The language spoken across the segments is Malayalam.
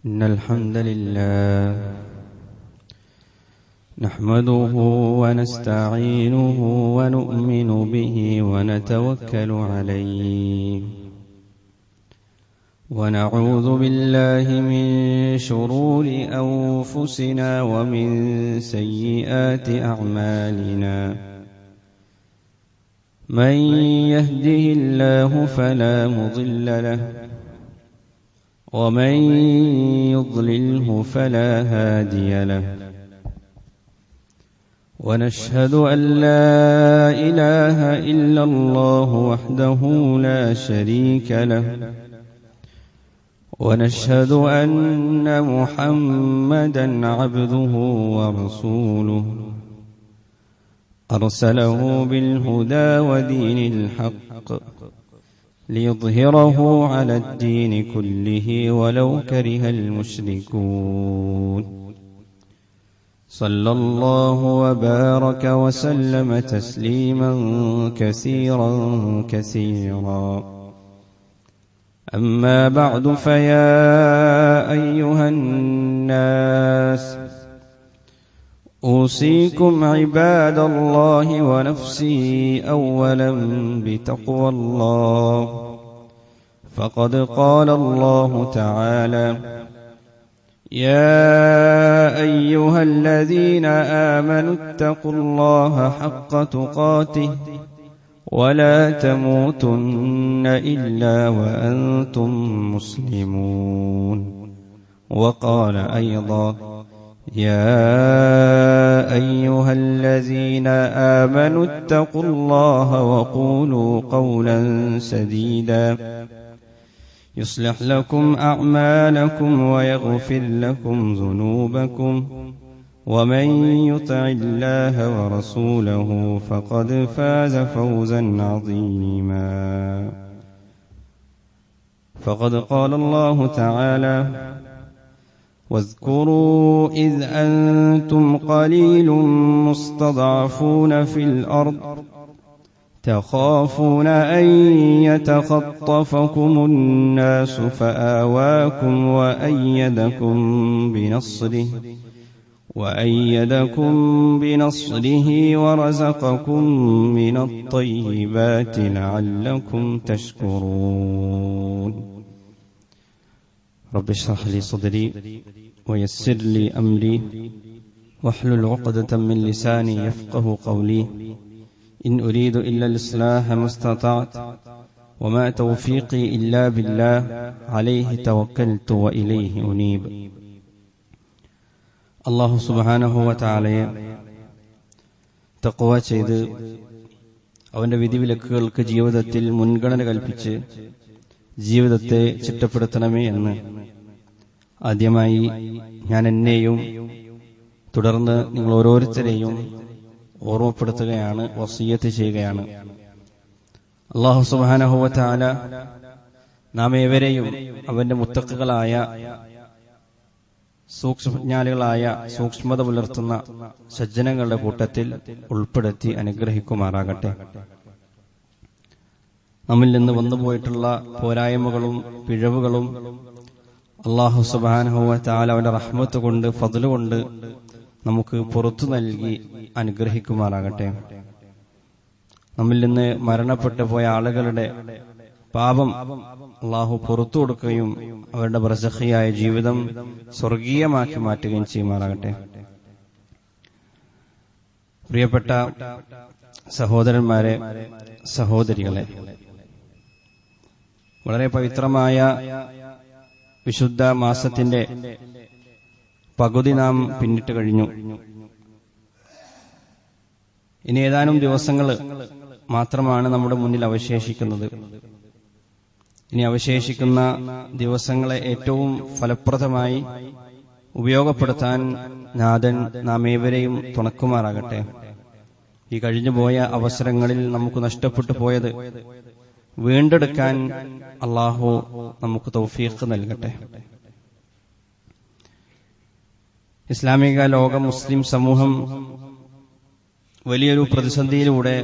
إن الحمد لله نحمده ونستعينه ونؤمن به ونتوكل عليه ونعوذ بالله من شرور أنفسنا ومن سيئات أعمالنا من يهده الله فلا مضل له ومن يضلله فلا هادي له ونشهد أن لا إله إلا الله وحده لا شريك له ونشهد أن محمدا عبده ورسوله أرسله بالهدى ودين الحق ليظهره على الدين كله ولو كره المشركون صلى الله وبارك وسلم تسليما كثيرا كثيرا أما بعد فيا أيها الناس أوصيكم عباد الله ونفسي أولا بتقوى الله فقد قال الله تعالى يا أيها الذين آمنوا اتقوا الله حق تقاته ولا تموتن إلا وأنتم مسلمون وقال أيضا يا أيها الذين آمنوا اتقوا الله وقولوا قولا سديدا يصلح لكم أعمالكم ويغفر لكم ذنوبكم ومن يطع الله ورسوله فقد فاز فوزا عظيما فقد قال الله تعالى واذكروا إذ أنتم قليل مستضعفون في الأرض تخافون أن يتخطفكم الناس فآواكم وأيدكم بنصره ورزقكم من الطيبات لعلكم تشكرون رب اشرح لي صدري ويسر لي أمري واحلل عقدة من لساني يفقه قولي إن أريد إلا الإصلاح ما استطعت وما توفيقي إلا بالله عليه توكلت وإليه أنيب അല്ലാഹു സുബ്ഹാനഹു വ തആലയെ തഖ്വ ചെയ്ത് അവന്റെ വിധിവിലക്കുകൾക്ക് ജീവിതത്തിൽ മുൻഗണന കൽപ്പിച്ച് ജീവിതത്തെ ചിട്ടപ്പെടുത്തണമേ എന്ന് ആദ്യമായി ഞാൻ എന്നെയും തുടർന്ന് നിങ്ങൾ ഓരോരുത്തരെയും ഓർമ്മപ്പെടുത്തുകയാണ്, വസിയ്യത്ത് ചെയ്യുകയാണ്. അല്ലാഹു സുബ്ഹാനഹു വ തആല നാം ഏവരെയും അവന്റെ മുത്തഖികളായ സൂക്ഷ്മജ്ഞാനികളായ സൂക്ഷ്മത പുലർത്തുന്ന സജ്ജനങ്ങളുടെ കൂട്ടത്തിൽ ഉൾപ്പെടുത്തി അനുഗ്രഹിക്കുമാറാകട്ടെ. നമ്മിൽ നിന്ന് വന്നുപോയിട്ടുള്ള പോരായ്മകളും പിഴവുകളും അല്ലാഹു സുബ്ഹാനഹു വ തആല അവന്റെ റഹ്മത്ത് കൊണ്ട് ഫദ്ല് കൊണ്ട് നമുക്ക് പുറത്തു നൽകി അനുഗ്രഹിക്കുമാറാകട്ടെ. നമ്മിൽ നിന്ന് മരണപ്പെട്ടു പോയ ആളുകളുടെ പാപം അല്ലാഹു പുറത്തു കൊടുക്കുകയും അവരുടെ ബർസഖിയായ ജീവിതം സ്വർഗീയമാക്കി മാറ്റുകയും ചെയ്യുമാറാകട്ടെ. പ്രിയപ്പെട്ട സഹോദരന്മാരെ, സഹോദരികളെ, വളരെ പവിത്രമായ വിശുദ്ധ മാസത്തിന്റെ പകുതി നാം പിന്നിട്ട് കഴിഞ്ഞു. ഇനി ഏതാനും ദിവസങ്ങൾ മാത്രമാണ് നമ്മുടെ മുന്നിൽ അവശേഷിക്കുന്നത്. ഇനി അവശേഷിക്കുന്ന ദിവസങ്ങളെ ഏറ്റവും ഫലപ്രദമായി ഉപയോഗപ്പെടുത്താൻ നാഥൻ നാം ഏവരെയും തുണക്കുമാറാകട്ടെ. ഈ കഴിഞ്ഞുപോയ അവസരങ്ങളിൽ നമുക്ക് നഷ്ടപ്പെട്ടു പോയത് വീണ്ടെടുക്കാൻ അല്ലാഹു നമുക്ക് തൗഫീഖ് നൽകട്ടെ. ഇസ്ലാമിക ലോകം, മുസ്ലിം സമൂഹം വലിയൊരു പ്രതിസന്ധിയിലൂടെ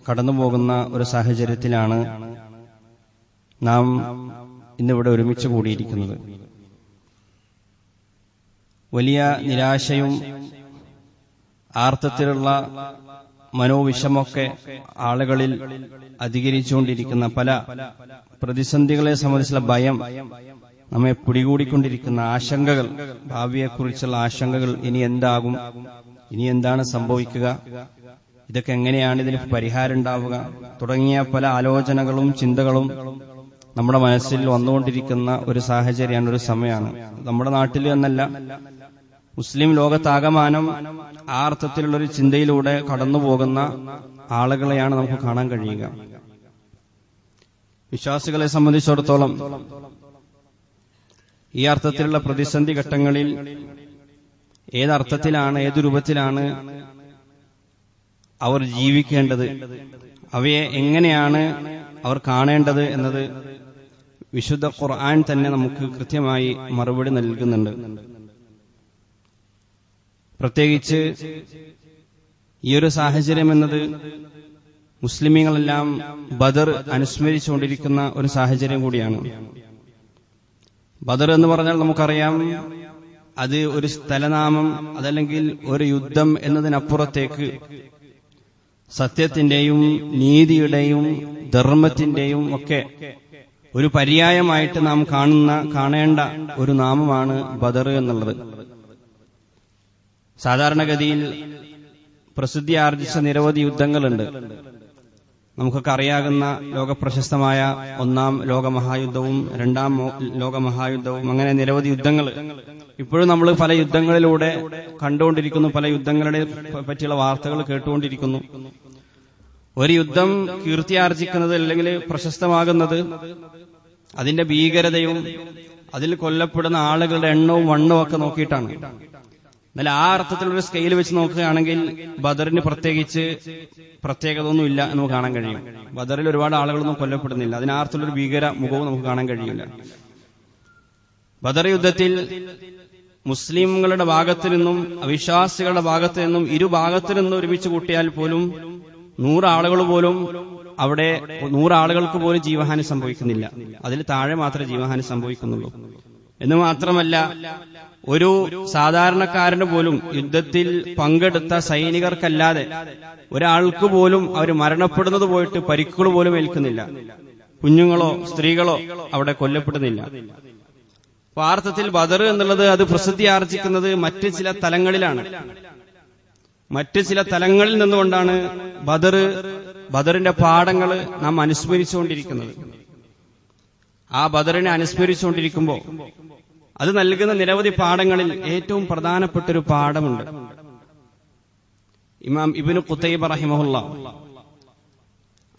കടന്നുപോകുന്ന ഒരു സാഹചര്യത്തിലാണ് നാം ഇന്നിവിടെ ഒരുമിച്ച് കൂടിയിരിക്കുന്നത്. വലിയ നിരാശയും ആർത്തത്തിലുള്ള മനോവിഷമൊക്കെ ആളുകളിൽ അധികരിച്ചുകൊണ്ടിരിക്കുന്ന പല പ്രതിസന്ധികളെ സംബന്ധിച്ചുള്ള ഭയം, നമ്മെ പിടികൂടിക്കൊണ്ടിരിക്കുന്ന ആശങ്കകൾ, ഭാവിയെക്കുറിച്ചുള്ള ആശങ്കകൾ, ഇനി എന്താകും, ഇനി എന്താണ് സംഭവിക്കുക, ഇതൊക്കെ എങ്ങനെയാണ് ഇതിന് പരിഹാരം ഉണ്ടാവുക തുടങ്ങിയ പല ആലോചനകളും ചിന്തകളും നമ്മുടെ മനസ്സിൽ വന്നുകൊണ്ടിരിക്കുന്ന ഒരു സാഹചര്യമാണ്, ഒരു സമയമാണ്. നമ്മുടെ നാട്ടിൽ എന്നല്ല, മുസ്ലിം ലോകത്താകമാനം ആ അർത്ഥത്തിലുള്ളൊരു ചിന്തയിലൂടെ കടന്നുപോകുന്ന ആളുകളെയാണ് നമുക്ക് കാണാൻ കഴിയുക. വിശ്വാസികളെ സംബന്ധിച്ചിടത്തോളം ഈ അർത്ഥത്തിലുള്ള പ്രതിസന്ധി ഘട്ടങ്ങളിൽ ഏതർത്ഥത്തിലാണ്, ഏതു രൂപത്തിലാണ് അവർ ജീവിക്കേണ്ടത്, അവയെ എങ്ങനെയാണ് അവർ കാണേണ്ടത് എന്നത് വിശുദ്ധ ഖുർആൻ തന്നെ നമുക്ക് കൃത്യമായി മറുപടി നൽകുന്നുണ്ട്. പ്രത്യേകിച്ച് ഈ ഒരു സാഹചര്യം എന്നത് മുസ്ലിമീങ്ങളെല്ലാം ബദർ അനുസ്മരിച്ചുകൊണ്ടിരിക്കുന്ന ഒരു സാഹചര്യം കൂടിയാണ്. ബദർ എന്ന് പറഞ്ഞാൽ നമുക്കറിയാം, അത് ഒരു സ്ഥലനാമം, അതല്ലെങ്കിൽ ഒരു യുദ്ധം എന്നതിനപ്പുറത്തേക്ക് സത്യത്തിന്റെയും നീതിയുടെയും ധർമ്മത്തിന്റെയും ഒക്കെ ഒരു പര്യായമായിട്ട് നാം കാണേണ്ട ഒരു നാമമാണ് ബദർ എന്നുള്ളത്. സാധാരണഗതിയിൽ പ്രസിദ്ധി ആർജിച്ച നിരവധി യുദ്ധങ്ങളുണ്ട്. നമുക്കൊക്കെ അറിയാവുന്ന ലോകപ്രശസ്തമായ ഒന്നാം ലോകമഹായുദ്ധവും രണ്ടാം ലോകമഹായുദ്ധവും, അങ്ങനെ നിരവധി യുദ്ധങ്ങൾ ഇപ്പോഴും നമ്മൾ പല യുദ്ധങ്ങളിലൂടെ കണ്ടുകൊണ്ടിരിക്കുന്നു, പല യുദ്ധങ്ങളുടെ പറ്റിയുള്ള വാർത്തകൾ കേട്ടുകൊണ്ടിരിക്കുന്നു. ഒരു യുദ്ധം കീർത്തിയാർജിക്കുന്നത് അല്ലെങ്കിൽ പ്രശസ്തമാകുന്നത് അതിന്റെ ഭീകരതയും അതിൽ കൊല്ലപ്പെടുന്ന ആളുകളുടെ എണ്ണവും വണ്ണവും ഒക്കെ നോക്കിയിട്ടാണ്. എന്നാൽ ആ അർത്ഥത്തിലൊരു സ്കെയിൽ വെച്ച് നോക്കുകയാണെങ്കിൽ ബദറിന് പ്രത്യേകിച്ച് പ്രത്യേകത ഒന്നും ഇല്ല എന്ന് നമുക്ക് കാണാൻ കഴിയും. ബദറിൽ ഒരുപാട് ആളുകളൊന്നും കൊല്ലപ്പെടുന്നില്ല, അതിനർത്ഥത്തിലൊരു ഭീകര മുഖവും നമുക്ക് കാണാൻ കഴിയില്ല. ബദർ യുദ്ധത്തിൽ മുസ്ലിംകളുടെ ഭാഗത്തു നിന്നും അവിശ്വാസികളുടെ ഭാഗത്തു നിന്നും ഇരുഭാഗത്തു നിന്നും ഒരുമിച്ച് കൂട്ടിയാൽ പോലും 100 ആളുകൾ പോലും അവിടെ 100 ആളുകൾക്ക് പോലും ജീവഹാനി സംഭവിക്കുന്നില്ല. അതിൽ താഴെ മാത്രമേ ജീവഹാനി സംഭവിക്കുന്നുള്ളൂ. എന്ന് മാത്രമല്ല, ഒരു സാധാരണക്കാരന് പോലും യുദ്ധത്തിൽ പങ്കെടുത്ത സൈനികർക്കല്ലാതെ ഒരാൾക്ക് പോലും അവർ മരണപ്പെടുന്നത് പോയിട്ട് പരിക്കുകൾ പോലും ഏൽക്കുന്നില്ല. കുഞ്ഞുങ്ങളോ സ്ത്രീകളോ അവിടെ കൊല്ലപ്പെടുന്നില്ല. അർത്ഥത്തിൽ ബദർ എന്നുള്ളത് അത് പ്രസിദ്ധി ആർജിക്കുന്നത് മറ്റ് ചില തലങ്ങളിലാണ്. മറ്റ് ചില തലങ്ങളിൽ നിന്നുകൊണ്ടാണ് ബദറിന്റെ പാഠങ്ങൾ നാം അനുസ്മരിച്ചുകൊണ്ടിരിക്കുന്നത്. ആ ബദറിനെ അനുസ്മരിച്ചുകൊണ്ടിരിക്കുമ്പോൾ അത് നൽകുന്ന നിരവധി പാഠങ്ങളിൽ ഏറ്റവും പ്രധാനപ്പെട്ടൊരു പാഠമുണ്ട്. ഇമാം ഇബ്നു ഖുതൈബ റഹിമഹുല്ലാ,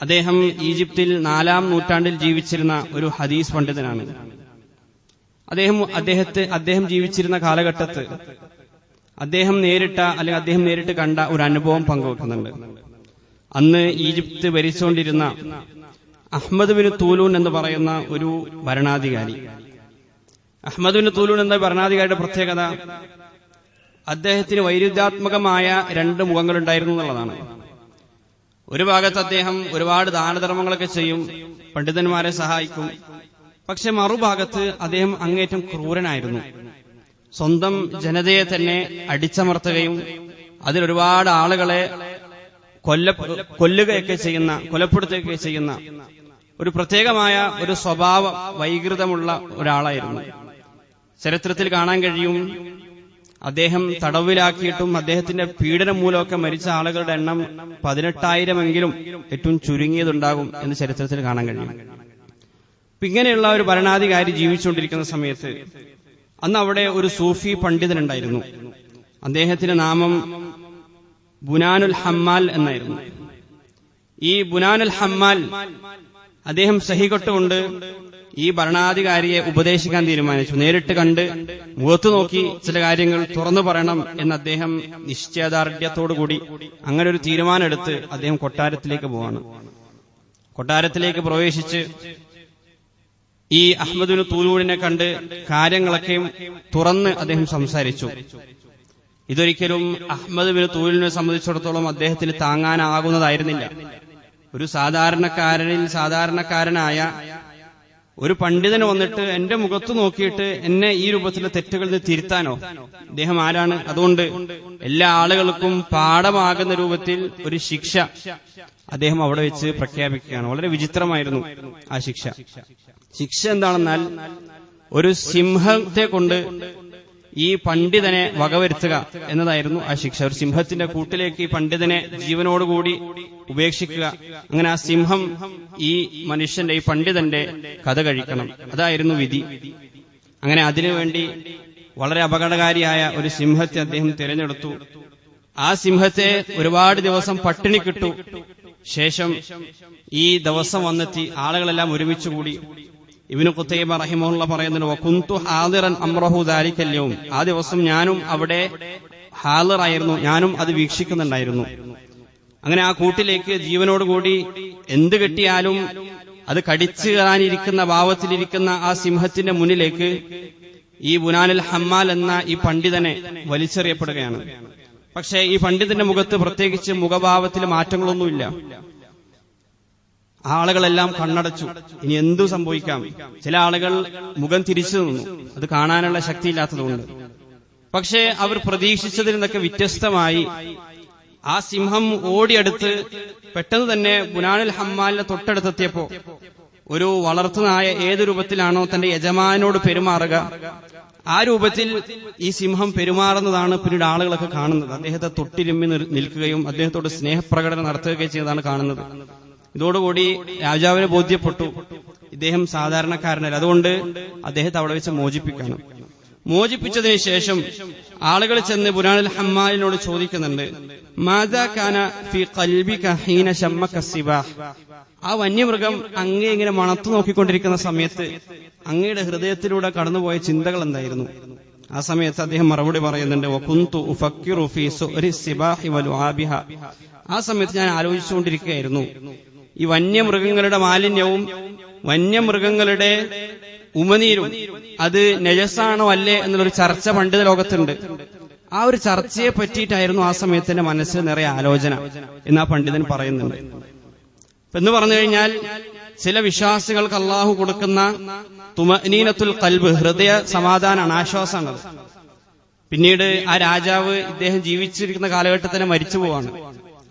അദ്ദേഹം ഈജിപ്തിൽ 4-ാം നൂറ്റാണ്ടിൽ ജീവിച്ചിരുന്ന ഒരു ഹദീസ് പണ്ഡിതനാണ്. അദ്ദേഹം ജീവിച്ചിരുന്ന കാലഘട്ടത്ത് അദ്ദേഹം നേരിട്ട് കണ്ട ഒരു അനുഭവം പങ്കുവെക്കുന്നുണ്ട്. അന്ന് ഈജിപ്ത് ഭരിച്ചുകൊണ്ടിരുന്ന അഹ്മദ് ബിൻ തൂലൂൻ എന്ന് പറയുന്ന ഒരു ഭരണാധികാരി. അഹ്മദ് ബിൻ തൂലൂൻ എന്ന ഭരണാധികാരിയുടെ പ്രത്യേകത, അദ്ദേഹത്തിന് വൈരുദ്ധ്യാത്മകമായ 2 മുഖങ്ങളുണ്ടായിരുന്നു എന്നുള്ളതാണ്. ഒരു ഭാഗത്ത് അദ്ദേഹം ഒരുപാട് ദാനധർമ്മങ്ങളൊക്കെ ചെയ്യും, പണ്ഡിതന്മാരെ സഹായിക്കും. പക്ഷെ മറുഭാഗത്ത് അദ്ദേഹം അങ്ങേറ്റം ക്രൂരനായിരുന്നു. സ്വന്തം ജനതയെ തന്നെ അടിച്ചമർത്തുകയും അതിലൊരുപാട് ആളുകളെ കൊലപ്പെടുത്തുകയൊക്കെ ചെയ്യുന്ന ഒരു പ്രത്യേകമായ ഒരു സ്വഭാവ വൈകൃതമുള്ള ഒരാളായിരുന്നു. ചരിത്രത്തിൽ കാണാൻ കഴിയും, അദ്ദേഹം തടവിലാക്കിയിട്ടും അദ്ദേഹത്തിന്റെ പീഡനം മൂലമൊക്കെ മരിച്ച ആളുകളുടെ എണ്ണം 18,000 ഏറ്റവും ചുരുങ്ങിയതുണ്ടാകും എന്ന് ചരിത്രത്തിൽ കാണാൻ കഴിയും. ഇങ്ങനെയുള്ള ഒരു ഭരണാധികാരി ജീവിച്ചുകൊണ്ടിരിക്കുന്ന സമയത്ത് അന്ന് അവിടെ ഒരു സൂഫി പണ്ഡിതനുണ്ടായിരുന്നു. അദ്ദേഹത്തിന്റെ നാമം ബുനാനുൽ ഹമ്മാൽ എന്നായിരുന്നു. ഈ ബുനാനുൽ ഹമ്മാൽ അദ്ദേഹം സഹികൊട്ടുകൊണ്ട് ഈ ഭരണാധികാരിയെ ഉപദേശിക്കാൻ തീരുമാനിച്ചു. നേരിട്ട് കണ്ട് മുഖത്തു നോക്കി ചില കാര്യങ്ങൾ തുറന്നു പറയണം എന്ന് അദ്ദേഹം നിശ്ചയദാർഢ്യത്തോടുകൂടി അങ്ങനെ ഒരു തീരുമാനമെടുത്ത് അദ്ദേഹം കൊട്ടാരത്തിലേക്ക് പോവാണ്. കൊട്ടാരത്തിലേക്ക് പ്രവേശിച്ച് ഈ അഹ്മദ് ബിൻ തൂലൂനിനെ കണ്ട് കാര്യങ്ങളൊക്കെ തുറന്ന് അദ്ദേഹം സംസാരിച്ചു. ഇതൊരിക്കലും അഹ്മദ് ബിൻ തൂലൂനെ സംബന്ധിച്ചിടത്തോളം അദ്ദേഹത്തിന് താങ്ങാനാകുന്നതായിരുന്നില്ല. ഒരു സാധാരണക്കാരനായ ഒരു പണ്ഡിതന് വന്നിട്ട് എന്റെ മുഖത്ത് നോക്കിയിട്ട് എന്നെ ഈ രൂപത്തിലെ തെറ്റുകളിൽ നിന്ന് തിരുത്താനോ? അദ്ദേഹം ആരാണ്? അതുകൊണ്ട് എല്ലാ ആളുകൾക്കും പാഠമാകുന്ന രൂപത്തിൽ ഒരു ശിക്ഷ അദ്ദേഹം അവിടെ വെച്ച് പ്രഖ്യാപിക്കുകയാണ്. വളരെ വിചിത്രമായിരുന്നു ആ ശിക്ഷ. ശിക്ഷ എന്താണെന്നാൽ, ഒരു സിംഹത്തെ കൊണ്ട് ഈ പണ്ഡിതനെ വകവരുത്തുക എന്നതായിരുന്നു ആ ശിക്ഷ. ഒരു സിംഹത്തിന്റെ കൂട്ടിലേക്ക് ഈ പണ്ഡിതനെ ജീവനോടുകൂടി ഉപേക്ഷിക്കുക. അങ്ങനെ ആ സിംഹം ഈ മനുഷ്യന്റെ, ഈ പണ്ഡിതന്റെ കഥ കഴിക്കണം. അതായിരുന്നു വിധി. അങ്ങനെ അതിനുവേണ്ടി വളരെ അപകടകാരിയായ ഒരു സിംഹത്തെ അദ്ദേഹം തിരഞ്ഞെടുത്തു. ആ സിംഹത്തെ ഒരുപാട് ദിവസം പട്ടിണി കിട്ടു. ശേഷം ഈ ദിവസം വന്നെത്തി. ആളുകളെല്ലാം ഒരുമിച്ചുകൂടി. ഇബ്നു ഖുതൈബ റഹിമഹുള്ള പറയുന്നുണ്ട്, വകുന്തു ഹാദിറൻ അംറഹു ദാലിക്കൽ യൗം. ആ ദിവസം ഞാനും അവിടെ ഹാദിറായിരുന്നു, ഞാനും അത് വീക്ഷിക്കുന്നുണ്ടായിരുന്നു. അങ്ങനെ ആ കൂട്ടിലേക്ക് ജീവനോടുകൂടി എന്ത് കിട്ടിയാലും അത് കടിച്ചു കയറാനിരിക്കുന്ന ഭാവത്തിലിരിക്കുന്ന ആ സിംഹത്തിന്റെ മുന്നിലേക്ക് ഈ ബുനാനുൽ ഹമ്മാൽ എന്ന ഈ പണ്ഡിതനെ വലിച്ചെറിയപ്പെടുകയാണ്. പക്ഷേ ഈ പണ്ഡിതന്റെ മുഖത്ത് പ്രത്യേകിച്ച് മുഖഭാവത്തിൽ മാറ്റങ്ങളൊന്നുമില്ല. ആളുകളെല്ലാം കണ്ണടച്ചു. ഇനി എന്തു സംഭവിക്കാം? ചില ആളുകൾ മുഖം തിരിച്ചു നിന്നു, അത് കാണാനുള്ള ശക്തിയില്ലാത്തതുകൊണ്ട്. പക്ഷേ അവർ പ്രതീക്ഷിച്ചതിൽ നിന്നൊക്കെ വ്യത്യസ്തമായി ആ സിംഹം ഓടിയെടുത്ത് പെട്ടെന്ന് തന്നെ ബുനാനുൽ ഹമ്മാലിന്റെ തൊട്ടടുത്തെത്തിയപ്പോ ഒരു വളർത്തുനായ ഏതു രൂപത്തിലാണോ തന്റെ യജമാനോട് പെരുമാറുക, ആ രൂപത്തിൽ ഈ സിംഹം പെരുമാറുന്നതാണ് പിന്നീട് ആളുകളൊക്കെ കാണുന്നത്. അദ്ദേഹത്തെ തൊട്ടിരുമ്മി നിൽക്കുകയും അദ്ദേഹത്തോട് സ്നേഹപ്രകടനം നടത്തുകയും ചെയ്തതാണ് കാണുന്നത്. ഇതോടുകൂടി രാജാവിന് ബോധ്യപ്പെട്ടു ഇദ്ദേഹം സാധാരണക്കാരനല്ല. അതുകൊണ്ട് അദ്ദേഹത്തെ അവിടെ വെച്ച് മോചിപ്പിക്കണം. മോചിപ്പിച്ചതിന് ശേഷം ആളുകൾ ചെന്ന് ബുനാനുൽ ഹമ്മാലിനോട് ചോദിക്കുന്നുണ്ട്, മാദാ കാന ഫീ ഖൽബിക ഹീന ശമ്മക സിബാഹ്. ആ വന്യമൃഗം അങ്ങേ ഇങ്ങനെ മണത്തു നോക്കിക്കൊണ്ടിരിക്കുന്ന സമയത്ത് അങ്ങയുടെ ഹൃദയത്തിലൂടെ കടന്നുപോയ ചിന്തകൾ എന്തായിരുന്നു? ആ സമയത്ത് അദ്ദേഹം മറുപടി പറയുന്നുണ്ട്, വകുന്തു ഉഫക്കിറു ഫീ സുഅരി സിബാഹി വലുആബിഹ. ആ സമയത്ത് ഞാൻ ആലോചിച്ചുകൊണ്ടിരിക്കുകയായിരുന്നു ഈ വന്യമൃഗങ്ങളുടെ മാലിന്യവും വന്യമൃഗങ്ങളുടെ ഉമനീരും അത് നജസാണോ അല്ലേ എന്നുള്ളൊരു ചർച്ച പണ്ഡിത ലോകത്തുണ്ട്. ആ ഒരു ചർച്ചയെ പറ്റിയിട്ടായിരുന്നു ആ സമയത്ത് എന്റെ മനസ്സിൽ നിറയെ ആലോചന എന്ന് ആ പണ്ഡിതൻ പറയുന്നുണ്ട്. എന്ന് പറഞ്ഞു കഴിഞ്ഞാൽ ചില വിശ്വാസികൾക്ക് അള്ളാഹു കൊടുക്കുന്ന തുമഅനീനത്തുൽ ഖൽബ്, ഹൃദയ സമാധാനാണ്, ആശ്വാസമാണ്. പിന്നീട് ആ രാജാവ് ഇദ്ദേഹം ജീവിച്ചിരിക്കുന്ന കാലഘട്ടത്തിൽ തന്നെ മരിച്ചു പോവാണ്.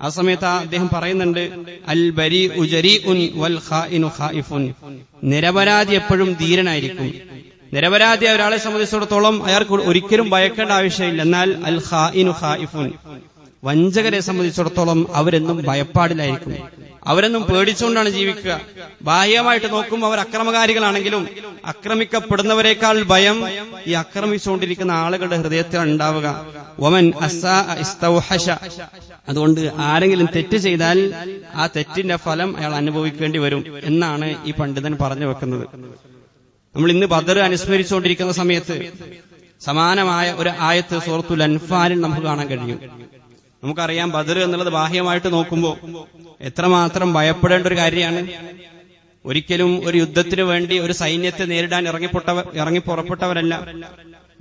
ആ സമയത്ത് അദ്ദേഹം പറയുന്നുണ്ട്, അൽ ബരീഉ ജരീഉൻ വൽ ഖായിനു ഖായിഫുൻ. നിരപരാധി എപ്പോഴും ധീരനായിരിക്കും. നിരപരാധിയായ ഒരാളെ സംബന്ധിച്ചിടത്തോളം അയാൾക്ക് ഒരിക്കലും ഭയക്കേണ്ട ആവശ്യമില്ല. എന്നാൽ അൽ ഖായിനു ഖായിഫുൻ, വഞ്ചകരെ സംബന്ധിച്ചിടത്തോളം അവരെന്നും ഭയപ്പാടിലായിരിക്കും. അവരെന്നും പേടിച്ചുകൊണ്ടാണ് ജീവിക്കുക. ബാഹ്യമായിട്ട് നോക്കുമ്പോൾ അവർ അക്രമകാരികളാണെങ്കിലും ആക്രമിക്കപ്പെടുന്നവരെക്കാൾ ഭയം ഈ ആക്രമിച്ചുകൊണ്ടിരിക്കുന്ന ആളുകളുടെ ഹൃദയത്തിലാണ് ഉണ്ടാവുക. വമൻ അസ്സാ ഇസ്തൗഹശ. അതുകൊണ്ട് ആരെങ്കിലും തെറ്റ് ചെയ്താൽ ആ തെറ്റിന്റെ ഫലം അയാൾ അനുഭവിക്കേണ്ടി വരും എന്നാണ് ഈ പണ്ഡിതൻ പറഞ്ഞു വെക്കുന്നത്. നമ്മൾ ഇന്ന് ബദർ അനുസ്മരിച്ചുകൊണ്ടിരിക്കുന്ന സമയത്ത് സമാനമായ ഒരു ആയത്ത് സൂറത്തുൽ അൻഫാലിൽ നമുക്ക് കാണാൻ കഴിയും. നമുക്കറിയാം ബദർ എന്നുള്ളത് ബാഹ്യമായിട്ട് നോക്കുമ്പോൾ എത്രമാത്രം ഭയപ്പെടേണ്ട ഒരു കാര്യമാണ്. ഒരിക്കലും ഒരു യുദ്ധത്തിന് വേണ്ടി ഒരു സൈന്യത്തെ നേരിടാൻ ഇറങ്ങി പുറപ്പെട്ടവരല്ല.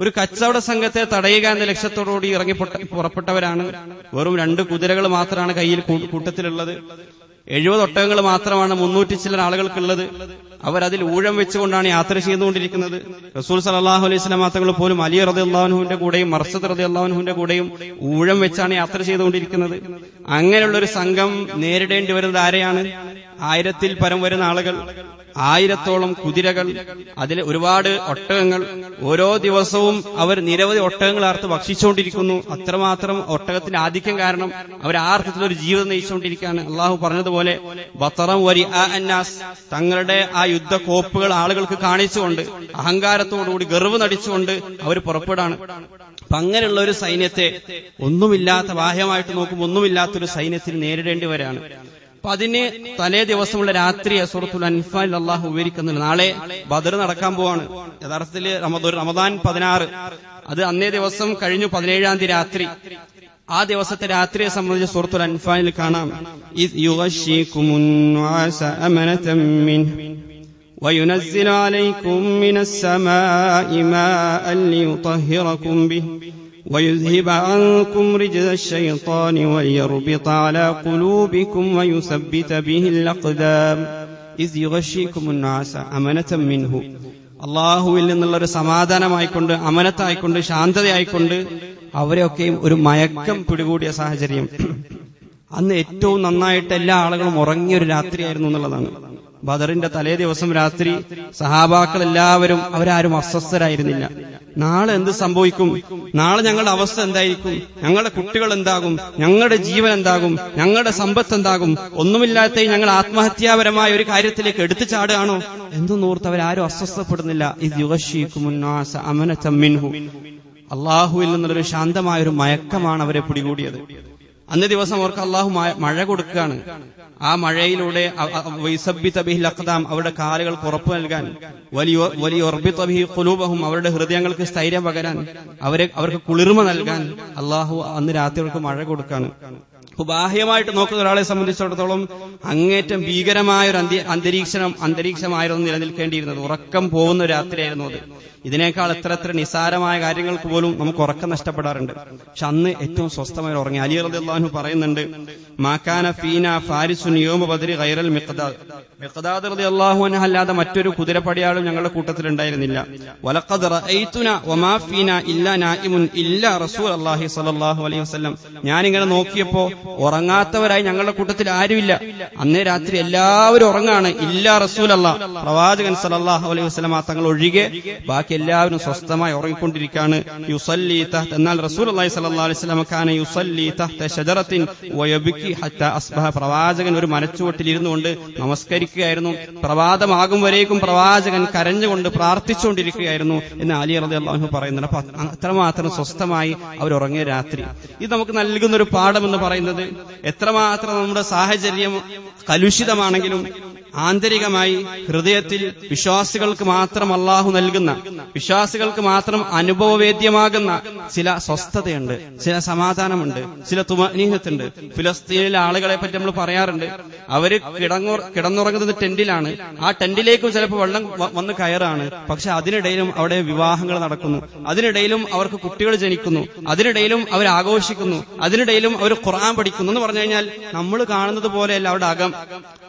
ഒരു കച്ചവട സംഘത്തെ തടയുക എന്ന ലക്ഷ്യത്തോടുകൂടി പുറപ്പെട്ടവരാണ്. വെറും 2 കുതിരകൾ മാത്രമാണ് കയ്യിൽ കൂട്ടത്തിലുള്ളത്. 70 ഒട്ടകങ്ങൾ മാത്രമാണ് 300 ചില്ലർ ആളുകൾക്കുള്ളത്. അവരതിൽ ഊഴം വെച്ചുകൊണ്ടാണ് യാത്ര ചെയ്തുകൊണ്ടിരിക്കുന്നത്. റസൂൽ സല്ലല്ലാഹു അലൈഹി വസല്ലം തങ്ങൾ പോലും അലി റളിയല്ലാഹു അൻഹുവിന്റെ കൂടെയും മർസദ് റളിയല്ലാഹു അൻഹുവിന്റെ കൂടെയും ഊഴം വെച്ചാണ് യാത്ര ചെയ്തുകൊണ്ടിരിക്കുന്നത്. അങ്ങനെയുള്ളൊരു സംഘം നേരിടേണ്ടി വരുന്നത് ആരെയാണ്? 1000-ൽ പരം വരുന്ന ആളുകൾ, 1000-ഓളം കുതിരകൾ, അതിൽ ഒരുപാട് ഒട്ടകങ്ങൾ. ഓരോ ദിവസവും അവർ നിരവധി ഒട്ടകങ്ങൾ അറുത്ത് ഭക്ഷിച്ചുകൊണ്ടിരിക്കുന്നു. അത്രമാത്രം ഒട്ടകത്തിന്റെ ആധിക്യം കാരണം അവർ ആ അർത്ഥത്തിലൊരു ജീവിതം നയിച്ചുകൊണ്ടിരിക്കുകയാണ്. അള്ളാഹു പറഞ്ഞതുപോലെ ബത്തറം വരി അന്നാസ്, തങ്ങളുടെ ആ യുദ്ധ കോപ്പുകൾ ആളുകൾക്ക് കാണിച്ചുകൊണ്ട് അഹങ്കാരത്തോടുകൂടി ഗർവ് നടിച്ചുകൊണ്ട് അവർ പുറപ്പെടാണ്. അപ്പൊ അങ്ങനെയുള്ള ഒരു സൈന്യത്തെ, ഒന്നുമില്ലാത്ത, ബാഹ്യമായിട്ട് നോക്കുമ്പോൾ ഒന്നുമില്ലാത്തൊരു സൈന്യത്തിൽ നേരിടേണ്ടി വരാണ്. അപ്പൊ അതിന് തലേ ദിവസമുള്ള രാത്രി സൂറത്തുൽ അൻഫാലിൽ അള്ളാഹു വിവരിക്കുന്നുണ്ട്. നാളെ ബദർ നടക്കാൻ പോവാണ്. യഥാർത്ഥത്തിൽ റമദാൻ 16, അത് അന്നേ ദിവസം കഴിഞ്ഞു 17-ാം തീയതി രാത്രി. ആ ദിവസത്തെ രാത്രിയെ സംബന്ധിച്ച് സൂറത്തുൽ അൻഫാലിൽ കാണാം, ഇദ് യുഗശ്ശീകുമുൻ നുആസ അമനതൻ മിൻഹു വയുനസ്സിലു അലൈക്കും മിനസ് സമാഇ മാഅൻ ലിയുطهിറകും ബിഹി ويذهب عنكم رجز الشيطان وليربط على قلوبكم ويثبت به الأقدام ഇസ് യുഗശീകുമുൻ നാസ അമനതൻ മിൻഹു, അള്ളാഹുവിൽ നിന്നുള്ളൊരു സമാധാനമായിക്കൊണ്ട്, അമനത്തായിക്കൊണ്ട്, ശാന്തതയായിക്കൊണ്ട് അവരെയൊക്കെയും ഒരു മയക്കം പിടികൂടിയ സാഹചര്യം. അന്ന് ഏറ്റവും നന്നായിട്ട് എല്ലാ ആളുകളും ഉറങ്ങിയൊരു രാത്രിയായിരുന്നു എന്നുള്ളതാണ്. ബദറിന്റെ തലേ ദിവസം രാത്രി സഹാബാക്കൾ എല്ലാവരും അവരാരും അസ്വസ്ഥരായിരുന്നില്ല. നാളെ എന്ത് സംഭവിക്കും, നാളെ ഞങ്ങളുടെ അവസ്ഥ എന്തായിരിക്കും, ഞങ്ങളുടെ കുട്ടികൾ എന്താകും, ഞങ്ങളുടെ ജീവൻ എന്താകും, ഞങ്ങളുടെ സമ്പത്ത് എന്താകും, ഒന്നുമില്ലാത്ത ഞങ്ങൾ ആത്മഹത്യാപരമായ ഒരു കാര്യത്തിലേക്ക് എടുത്തു ചാടുകയാണോ എന്നോർത്ത് അവരാരും അസ്വസ്ഥപ്പെടുന്നില്ല. ഇത് യുഗശീകുമുൻ നാസ അമനതൻ മിൻഹു, അള്ളാഹുവിൽ നിന്നുള്ളൊരു ശാന്തമായ ഒരു മയക്കമാണ് അവരെ പിടികൂടിയത്. അന്നേ ദിവസം അവർക്ക് അള്ളാഹു മഴ കൊടുക്കുകയാണ്. ആ മഴയിലൂടെ വൈസബ്ബിത ബിഹിൽ അഖ്ദാം, അവരുടെ കാലുകൾക്ക് ഉറപ്പ് നൽകാൻ, വലിയുർബിത ബിഹി ഖുലൂബഹും, അവരുടെ ഹൃദയങ്ങൾക്ക് സ്ഥൈര്യം പകരാൻ, അവർക്ക് കുളിർമ നൽകാൻ അള്ളാഹു അന്ന് രാത്രി അവർക്ക് മഴ കൊടുക്കുകയാണ്. ബാഹ്യമായിട്ട് നോക്കുന്ന ഒരാളെ സംബന്ധിച്ചിടത്തോളം അങ്ങേറ്റം ഭീകരമായ ഒരു അന്തരീക്ഷമായിരുന്നു നിലനിൽക്കേണ്ടിയിരുന്നത്. ഉറക്കം പോകുന്ന രാത്രിയായിരുന്നു അത്. ഇതിനേക്കാൾ എത്ര നിസ്സാരമായ കാര്യങ്ങൾക്ക് പോലും നമുക്ക് ഉറക്കം നഷ്ടപ്പെടാറുണ്ട്. പക്ഷെ അന്ന് ഏറ്റവും സ്വസ്ഥമായി ഉറങ്ങി. അലി റളിയല്ലാഹു അൻഹു പറയുന്നുണ്ട്, മാകാന ഫീന ഫാരിസുൻ യൗമ ബദ്രി ഗൈറൽ മിഖ്ദാദ്, മിഖ്ദാദ് റളിയല്ലാഹു അൻഹു അല്ലാതെ മറ്റൊരു കുതിരപ്പടയാളും ഞങ്ങളുടെ കൂട്ടത്തിൽ ഉണ്ടായിരുന്നില്ല. വലഖദ് റഅയ്തുന വമാ ഫീന ഇല്ലാ നായിമുൻ ഇല്ലാ റസൂലുള്ളാഹി സ്വല്ലല്ലാഹു അലൈഹി വസല്ലം, ഞാനിങ്ങനെ നോക്കിയപ്പോ ഉറങ്ങാത്തവരായി ഞങ്ങളുടെ കൂട്ടത്തിൽ ആരുമില്ല. അന്നേ രാത്രി എല്ലാവരും ഉറങ്ങാണ്. ഇല്ലാ റസൂലല്ലാഹ്, പ്രവാചകൻ സ്വല്ലല്ലാഹു അലൈഹി വസല്ലം തങ്ങൾ ഒഴികെ ബാക്കി എല്ലാവരും സ്വസ്ഥമായി ഉറങ്ങിക്കൊണ്ടിരിക്കുകയാണ്. യുസല്ലി തഹ്ത, എന്നാൽ റസൂലുള്ളാഹി സ്വല്ലല്ലാഹു അലൈഹി വസല്ലം കാന യുസല്ലി തഹ്ത ശജറത്തിൻ വയബ്കി ഹത്താ അസ്ബഹ, പ്രവാചകൻ ഒരു മരച്ചുവട്ടിൽ ഇരുന്നുകൊണ്ട് നമസ്കരിക്കുകയായിരുന്നു. പ്രഭാതമാകും വരേക്കും പ്രവാചകൻ കരഞ്ഞുകൊണ്ട് പ്രാർത്ഥിച്ചുകൊണ്ടിരിക്കുകയായിരുന്നു എന്ന് അലി റളിയല്ലാഹു അൻഹു പറയുന്നുണ്ട്. അപ്പൊ അത്രമാത്രം സ്വസ്ഥമായി അവരുറങ്ങിയ രാത്രി. ഇത് നമുക്ക് നൽകുന്ന ഒരു പാഠമെന്ന് പറയുന്നത് എത്രമാത്രം നമ്മുടെ സാഹചര്യം കലുഷിതമാണെങ്കിലും ആന്തരികമായി ഹൃദയത്തിൽ വിശ്വാസികൾക്ക് മാത്രം അള്ളാഹു നൽകുന്ന, വിശ്വാസികൾക്ക് മാത്രം അനുഭവവേദ്യമാകുന്ന ചില സ്വസ്ഥതയുണ്ട്, ചില സമാധാനമുണ്ട്, ചില തുമഅനീനത്തുണ്ട്. ഫിലസ്തീനിലെ ആളുകളെ പറ്റി നമ്മൾ പറയാറുണ്ട്, അവര് കിടന്നുറങ്ങുന്നത് ടെന്റിലാണ്. ആ ടെന്റിലേക്കും ചിലപ്പോൾ വെള്ളം വന്ന് കയറാണ്. പക്ഷെ അതിനിടയിലും അവിടെ വിവാഹങ്ങൾ നടക്കുന്നു, അതിനിടയിലും അവർക്ക് കുട്ടികൾ ജനിക്കുന്നു, അതിനിടയിലും അവർ ആഘോഷിക്കുന്നു, അതിനിടയിലും അവർ ഖുർആൻ പഠിക്കുന്നു. എന്ന് പറഞ്ഞു കഴിഞ്ഞാൽ നമ്മൾ കാണുന്നത് പോലെയല്ല അവിടെ അകം.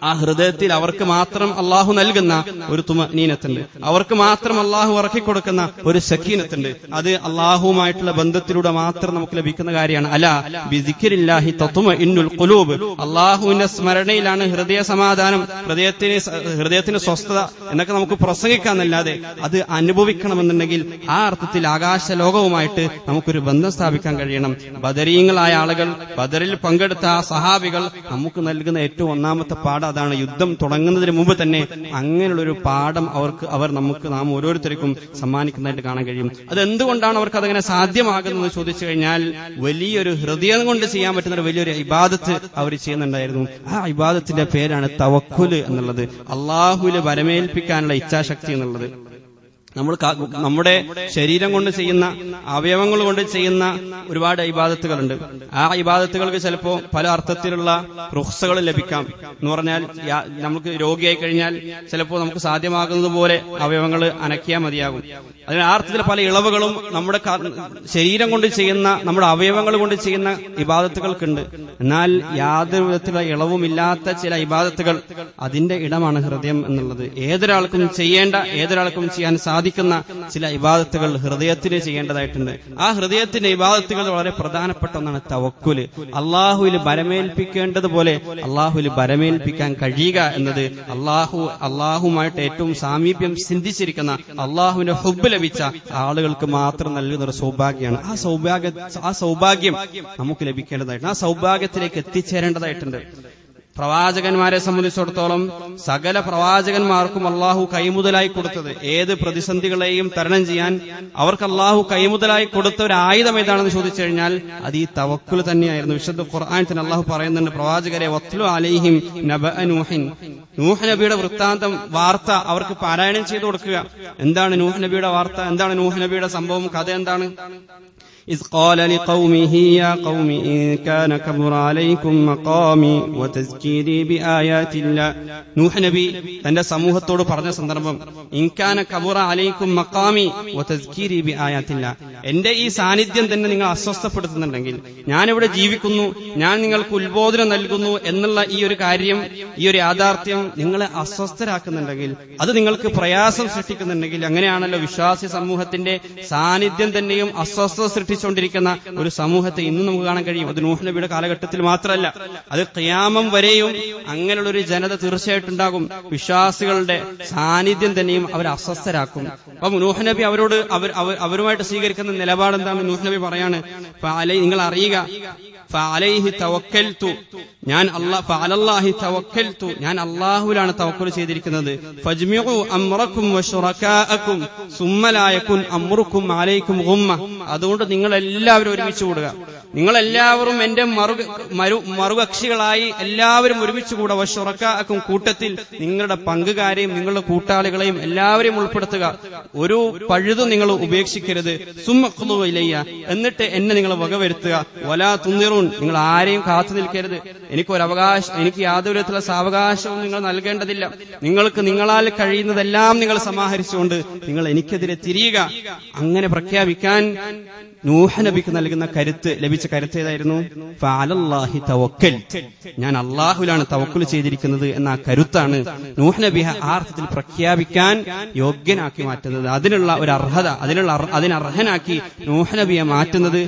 ആ ഹൃദയത്തിൽ അവർക്ക് മാത്രം അള്ളാഹു നൽകുന്ന ഒരു തുമഅനീനത്തുണ്ട്, അവർക്ക് മാത്രം അള്ളാഹു ഇറക്കിക്കൊടുക്കുന്ന ഒരു സക്കീനത്തുണ്ട്. അത് അള്ളാഹുവുമായിട്ടുള്ള ബന്ധത്തിലൂടെ മാത്രം നമുക്ക് ലഭിക്കുന്ന കാര്യമാണ്. അലാ ബിസിക്രില്ലാഹി തത്മഇന്നുൽ ഖുലൂബ്, അള്ളാഹുവിന്റെ സ്മരണയിലാണ് ഹൃദയ സമാധാനം, ഹൃദയത്തിന് സ്വസ്ഥത എന്നൊക്കെ നമുക്ക് പ്രസംഗിക്കാന്നല്ലാതെ അത് അനുഭവിക്കണമെന്നുണ്ടെങ്കിൽ ആ അർത്ഥത്തിൽ ആകാശ ലോകവുമായിട്ട് നമുക്കൊരു ബന്ധം സ്ഥാപിക്കാൻ കഴിയണം. ബദരീങ്ങളായ ആളുകൾ, ബദറിൽ പങ്കെടുത്ത ആ സഹാബികൾ നമുക്ക് നൽകുന്ന ഏറ്റവും ഒന്നാമത്തെ പാഠം അതാണ്. യുദ്ധം തുടങ്ങുന്നതിന് മുമ്പ് തന്നെ അങ്ങനെയുള്ളൊരു പാഠം നാം ഓരോരുത്തർക്കും സമ്മാനിക്കുന്നതായിട്ട് കാണാൻ കഴിയും. അതെന്തുകൊണ്ടാണ് അവർക്ക് അതങ്ങനെ സാധ്യമാകുന്നത് ചോദിച്ചു കഴിഞ്ഞാൽ, വലിയൊരു ഹൃദയം കൊണ്ട് ചെയ്യാൻ പറ്റുന്ന ഒരു വലിയൊരു ഇബാദത്ത് അവർ ചെയ്യുന്നുണ്ടായിരുന്നു. ആ ഇബാദത്തിന്റെ പേരാണ് തവക്കുല് എന്നുള്ളത്, അള്ളാഹുവിൽ വരമേൽപ്പിക്കാനുള്ള ഇച്ഛാശക്തി എന്നുള്ളത്. നമ്മുടെ ശരീരം കൊണ്ട് ചെയ്യുന്ന, അവയവങ്ങൾ കൊണ്ട് ചെയ്യുന്ന ഒരുപാട് ഇബാദത്തുകളുണ്ട്. ആ ഇബാദത്തുകൾക്ക് ചിലപ്പോ പല അർത്ഥത്തിലുള്ള റുഖ്സകൾ ലഭിക്കാം. എന്ന് പറഞ്ഞാൽ നമുക്ക് രോഗിയായി കഴിഞ്ഞാൽ ചിലപ്പോൾ നമുക്ക് സാധ്യമാകുന്നത് പോലെ അവയവങ്ങൾ അനക്കിയാൽ മതിയാകും. അതിന് ആ അർത്ഥത്തിൽ പല ഇളവുകളും നമ്മുടെ ശരീരം കൊണ്ട് ചെയ്യുന്ന, നമ്മുടെ അവയവങ്ങൾ കൊണ്ട് ചെയ്യുന്ന ഇബാദത്തുകൾക്കുണ്ട്. എന്നാൽ യാതൊരു വിധത്തിലുള്ള ഇളവുമില്ലാത്ത ചില ഇബാദത്തുകൾ, അതിന്റെ ഇടമാണ് ഹൃദയം എന്നുള്ളത്. ഏതൊരാൾക്കും ചെയ്യാൻ സാധിക്കുന്ന ചില ഇബാദത്തുകൾ ഹൃദയത്തിന് ചെയ്യേണ്ടതായിട്ടുണ്ട്. ആ ഹൃദയത്തിന്റെ ഇബാദത്തുകൾ വളരെ പ്രധാനപ്പെട്ട ഒന്നാണ് തവക്കുല്. അള്ളാഹുവിൽ ബരമേൽപ്പിക്കേണ്ടതുപോലെ അള്ളാഹുവിൽ ബരമേൽപ്പിക്കാൻ കഴിയുക എന്നത് അള്ളാഹുമായിട്ട് ഏറ്റവും സാമീപ്യം ചിന്തിച്ചിരിക്കുന്ന, അള്ളാഹുവിന്റെ ഹുബ്ബ് ലഭിച്ച ആളുകൾക്ക് മാത്രം നൽകുന്ന ഒരു സൗഭാഗ്യമാണ്. ആ സൗഭാഗ്യം നമുക്ക് ലഭിക്കേണ്ടതായിട്ടുണ്ട്. ആ സൗഭാഗ്യത്തിലേക്ക് എത്തിച്ചേരേണ്ടതായിട്ടുണ്ട്. പ്രവാചകന്മാരെ സംബന്ധിച്ചിടത്തോളം സകല പ്രവാചകന്മാർക്കും അള്ളാഹു കൈമുതലായി കൊടുത്തത്, ഏത് പ്രതിസന്ധികളെയും തരണം ചെയ്യാൻ അവർക്ക് അള്ളാഹു കൈമുതലായി കൊടുത്ത ഒരു ആയുധം ഏതാണെന്ന് ചോദിച്ചു കഴിഞ്ഞാൽ അത് ഈ തവക്കുൽ തന്നെയായിരുന്നു. വിശുദ്ധ ഖുർആനിൽ തന്നെ അള്ളാഹു പറയുന്നുണ്ട്, പ്രവാചകരെ വത്ലു അലൈഹിം നബഅ നൂഹിൻ, നൂഹ് നബിയുടെ വൃത്താന്തം, വാർത്ത അവർക്ക് പാരായണം ചെയ്തു കൊടുക്കുക. എന്താണ് നൂഹ് നബിയുടെ വാർത്ത, എന്താണ് നൂഹ് നബിയുടെ സംഭവം, കഥ എന്താണ്? إذ قال لقومه يا قوم إن كان كبر عليكم مقامي وتذكيري بآيات الله. നൂഹ് നബി തന്റെ സമൂഹത്തോട് പറഞ്ഞ സന്ദർഭം, ഇൻ കാന കബറ അലൈക്കും മഖാമി വതസ്കീരി ബിആയാത്തില്ലാ, എന്റെ ഈ സാന്നിധ്യം തന്നെ നിങ്ങൾ അസ്വസ്ഥപ്പെടുത്തുന്നുണ്ടെങ്കിൽ, ഞാനിവിടെ ജീവിക്കുന്നു, ഞാൻ നിങ്ങൾക്ക് ഉത്ബോധനം നൽകുന്നു എന്നുള്ള ഈ ഒരു കാര്യം, ഈ ഒരു യാഥാർത്ഥ്യം നിങ്ങളെ അസ്വസ്ഥരാക്കുന്നുണ്ടെങ്കിൽ, അത് നിങ്ങൾക്ക് പ്രയാസം സൃഷ്ടിക്കുന്നുണ്ടെങ്കിൽ, അങ്ങനെയാണല്ലോ വിശ്വാസി സമൂഹത്തിന്റെ സാന്നിധ്യം തന്നെയും അസ്വസ്ഥത സൃഷ്ടിച്ചുകൊണ്ടിരിക്കുന്ന ഒരു സമൂഹത്തെ ഇന്നും നമുക്ക് കാണാൻ കഴിയും. അത് നൂഹ് നബിയുടെ കാലഘട്ടത്തിൽ മാത്രമല്ല, അത് ഖിയാമം വരെയും അങ്ങനെയുള്ള ഒരു ജനത തീർച്ചയായിട്ടും ഉണ്ടാകും. വിശ്വാസികളുടെ സാന്നിധ്യം തന്നെയും അവർ അസ്വസ്ഥരാക്കും. അപ്പൊ നൂഹ് നബി അവരുമായിട്ട് സ്വീകരിക്കുന്ന നിലപാട് എന്താണ്? നൂഹ് നബി പറയാണ്, നിങ്ങൾ അറിയുക, ഫഅലൈഹി തവക്കൽതു, ഞാൻ അല്ലാഹുവിലാണ് തവക്കുൽ ചെയ്തിരിക്കുന്നത്. ഫജ്മിഉ അംറക്കും വശുറകാഅക്കും സുമ്മ ലാ യകുൻ അംറുക്കും അലൈക്കും ഗുമ്മ. അതുകൊണ്ട് നിങ്ങൾ എല്ലാവരും ഒരുമിച്ച് കൂടുക, നിങ്ങളെല്ലാവരും എന്റെ മറുകക്ഷികളായി എല്ലാവരും ഒരുമിച്ച് കൂടുക. വശുറകാഅക്കും, കൂട്ടത്തിൽ നിങ്ങളുടെ പങ്കുകാരെയും നിങ്ങളുടെ കൂട്ടാളികളെയും എല്ലാവരെയും ഉൾപ്പെടുത്തുക. ഒരു പഴുതും നിങ്ങൾ ഉപേക്ഷിക്കരുത്. സുമ്മ ഖുദു ഇലയ്യ, എന്നിട്ട് എന്നെ നിങ്ങൾ വകവരുത്തുക. വലാ തുന്നിറൂൻ, നിങ്ങൾ ആരെയും കാത്തു നിൽക്കരുത്. എനിക്ക് യാതൊരു വിധത്തിലുള്ള സാവകാശവും നിങ്ങൾ നൽകേണ്ടതില്ല. നിങ്ങൾക്ക് നിങ്ങളാൽ കഴിയുന്നതെല്ലാം നിങ്ങൾ സമാഹരിച്ചുകൊണ്ട് നിങ്ങൾ എനിക്കെതിരെ തിരിയുക. അങ്ങനെ പ്രഖ്യാപിക്കാൻ നൂഹ് നബിക്ക് ലഭിച്ച കരുത്ത് ഏതായിരുന്നു? ഫഅലല്ലാഹി തവക്കൽ, ഞാൻ അല്ലാഹുവിലാണ് തവക്കുൽ ചെയ്തിരിക്കുന്നത് എന്ന കരുത്താണ് നൂഹ് നബി ആ അർത്ഥത്തിൽ പ്രഖ്യാപിക്കാൻ യോഗ്യനാക്കി മാറ്റുന്നത്. അതിനുള്ള ഒരു അർഹത, അതിനർഹനാക്കി നൂഹ് നബിയെ മാറ്റുന്നത്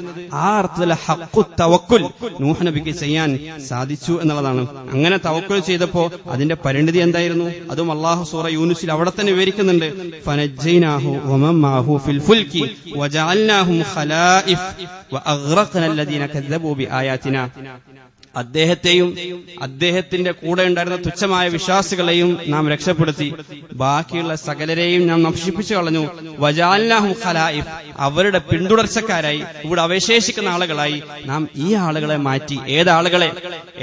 ആ അർത്ഥത്തിലുള്ള ഹഖ്ഖു തവക്കുൽ നൂഹ് നബിക്ക് ചെയ്യാൻ സാധിച്ചു എന്നുള്ളതാണ്. അങ്ങനെ തവക്കുൽ ചെയ്തപ്പോ അതിന്റെ പരിണിതി എന്തായിരുന്നു? അതും അല്ലാഹു സൂറ യൂനുസിൽ അവിടെ തന്നെ വിവരിക്കുന്നുണ്ട്. ഫനജ്ജൈനാഹു വമൻ മഅഹു ഫിൽ ഫുൽകി വജഅൽനാഹും ഖലായിഫ് വഅഗ്റഖന അല്ലദീന കദ്ദബൂ ബിആയാതിനാ. അദ്ദേഹത്തെയും അദ്ദേഹത്തിന്റെ കൂടെ ഉണ്ടായിരുന്ന തുച്ഛമായ വിശ്വാസികളെയും നാം രക്ഷപ്പെടുത്തി, ബാക്കിയുള്ള സകലരെയും നാം നശിപ്പിച്ചു കളഞ്ഞു. വജഅൽനാഹും ഖലായിഫ്, അവരുടെ പിന്തുടർച്ചക്കാരായി, ഇവിടെ അവശേഷിക്കുന്ന ആളുകളായി നാം ഈ ആളുകളെ മാറ്റി. ഏതാളുകളെ?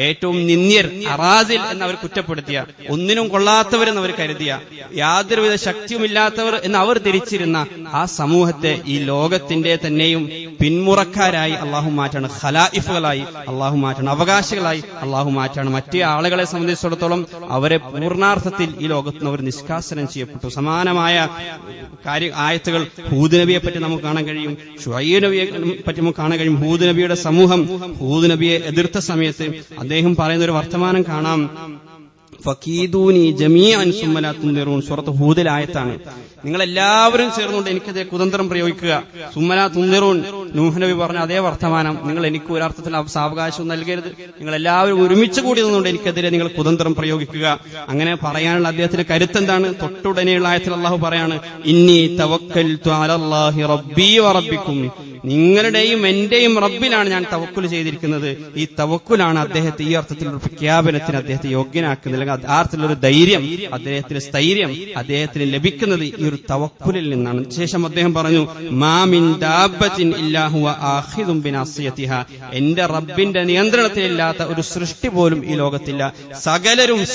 ഏറ്റവും നിന്ദ്യർ, അറാസിൽ എന്നവർ കുറ്റപ്പെടുത്തിയ, ഒന്നിനും കൊള്ളാത്തവരെന്ന് അവർ കരുതിയ, യാതൊരുവിധ ശക്തിയുമില്ലാത്തവർ എന്ന് അവർ തിരിച്ചിരുന്ന ആ സമൂഹത്തെ ഈ ലോകത്തിന്റെ തന്നെയും പിന്മുറക്കാരായി അള്ളാഹു മാറ്റാണ്. ഖലായിഫുകളായി അള്ളാഹു മാറ്റാണ്, അവകാശികളായി അള്ളാഹു മാറ്റാണ്. മറ്റേ ആളുകളെ സംബന്ധിച്ചിടത്തോളം അവരെ പൂർണ്ണാർത്ഥത്തിൽ ഈ ലോകത്ത് നിന്ന് അവർ നിഷ്കാസനം ചെയ്യപ്പെട്ടു. സമാനമായ ആയത്തുകൾ ഹൂദ് നബിയെ പറ്റി നമുക്ക് കാണാൻ കഴിയും, ശുഐബ് നബിയെ പറ്റി നമുക്ക് കാണാൻ കഴിയും. ഹൂദ് നബിയുടെ സമൂഹം ഹൂദ് നബിയെ എതിർത്ത സമയത്ത് അദ്ദേഹം പറയുന്ന ഒരു വർത്തമാനം കാണാം. ഫകീദൂനി ജമീഅൻ സുമ്മ ലാ തുൻദിറൂൻ, സൂറത്ത് ഹൂദിലെ ആയത്താണ്. നിങ്ങളെല്ലാവരും ചേർന്നുകൊണ്ട് എനിക്കതേ കുതന്ത്രം പ്രയോഗിക്കുക. സുമ്മ ലാ തുൻദിറൂൻ, നൂഹ് നബി പറഞ്ഞ അതേ വർത്തമാനം. നിങ്ങൾ എനിക്ക് ഒരർത്ഥത്തിൽ സാവകാശം നൽകരുത്, നിങ്ങളെല്ലാവരും ഒരുമിച്ച് കൂടി നിന്നുകൊണ്ട് എനിക്കെതിരെ നിങ്ങൾ കുതന്ത്രം പ്രയോഗിക്കുക. അങ്ങനെ പറയാനുള്ള അദ്ദേഹത്തിന്റെ കരുത്തെന്താണ്? തൊട്ടുടനെയുള്ള ആയത്തിൽ അള്ളാഹു പറയാണ്, ഇന്നി തവക്കൽതു അലല്ലാഹി റബ്ബി വറബ്ബിക്കും, നിങ്ങളുടെയും എന്റെയും റബ്ബിലാണ് ഞാൻ തവക്കുൽ ചെയ്തിരിക്കുന്നത്. ഈ തവക്കുലാണ് അദ്ദേഹത്തെ ഈ അർത്ഥത്തിൽ ഒരു പ്രഖ്യാപനത്തിന് അദ്ദേഹത്തെ യോഗ്യനാക്കുന്നത്. അല്ലെങ്കിൽ ആ അർത്ഥത്തിലൊരു ധൈര്യം, അദ്ദേഹത്തിന് സ്ഥൈര്യം അദ്ദേഹത്തിന് ലഭിക്കുന്നത് ഈ ഒരു തവക്കുലിൽ നിന്നാണ്. ശേഷം അദ്ദേഹം പറഞ്ഞു, മാ മിൻ ദാബത്തിൻ ഇല്ലാ ഹുവ ആഖിദുൻ ബിനാസിയതിഹാ, എന്റെ റബ്ബിന്റെ നിയന്ത്രണത്തിലില്ലാത്ത ഒരു സൃഷ്ടി പോലും ഈ ലോകത്തില്ല.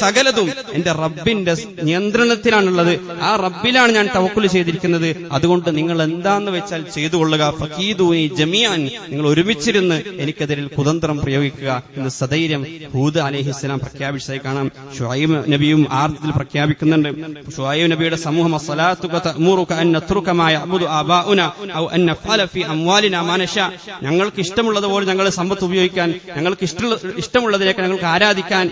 സകലതും എന്റെ റബ്ബിന്റെ നിയന്ത്രണത്തിലാണുള്ളത്. ആ റബ്ബിലാണ് ഞാൻ തവക്കുൽ ചെയ്തിരിക്കുന്നത്. അതുകൊണ്ട് നിങ്ങൾ എന്താന്ന് വെച്ചാൽ ചെയ്തുകൊള്ളുക. ഫകീദൂനി ജമീഅൻ, നിങ്ങൾ ഒരുമിച്ചിരുന്ന് എനിക്കെതിരിൽ കുതന്ത്രം പ്രയോഗിക്കുക എന്ന് സധൈര്യം ഹൂദ് അലൈഹിസ്സലാം പ്രഖ്യാപിച്ചതായി കാണാം. ശുഐബ് നബിയും ആർത്തിൽ പ്രഖ്യാപിക്കുന്നുണ്ട്. ശുഐബ് നബിയുടെ സമൂഹം അസ്സലാത്തുക തഅമുറുക അൻ നത്രുക മാ യഅബുദു ആബാഉന ഔ അൻ നഫഅല ഫീ അംവാലിനാ മാ നശാ, ഞങ്ങൾക്ക് ഇഷ്ടമുള്ളതുപോലെ ഞങ്ങളുടെ സമ്പത്ത് ഉപയോഗിക്കാൻ, ഞങ്ങൾക്ക് ഇഷ്ടമുള്ളതിലേക്ക് ഞങ്ങൾക്ക് ആരാധിക്കാൻ,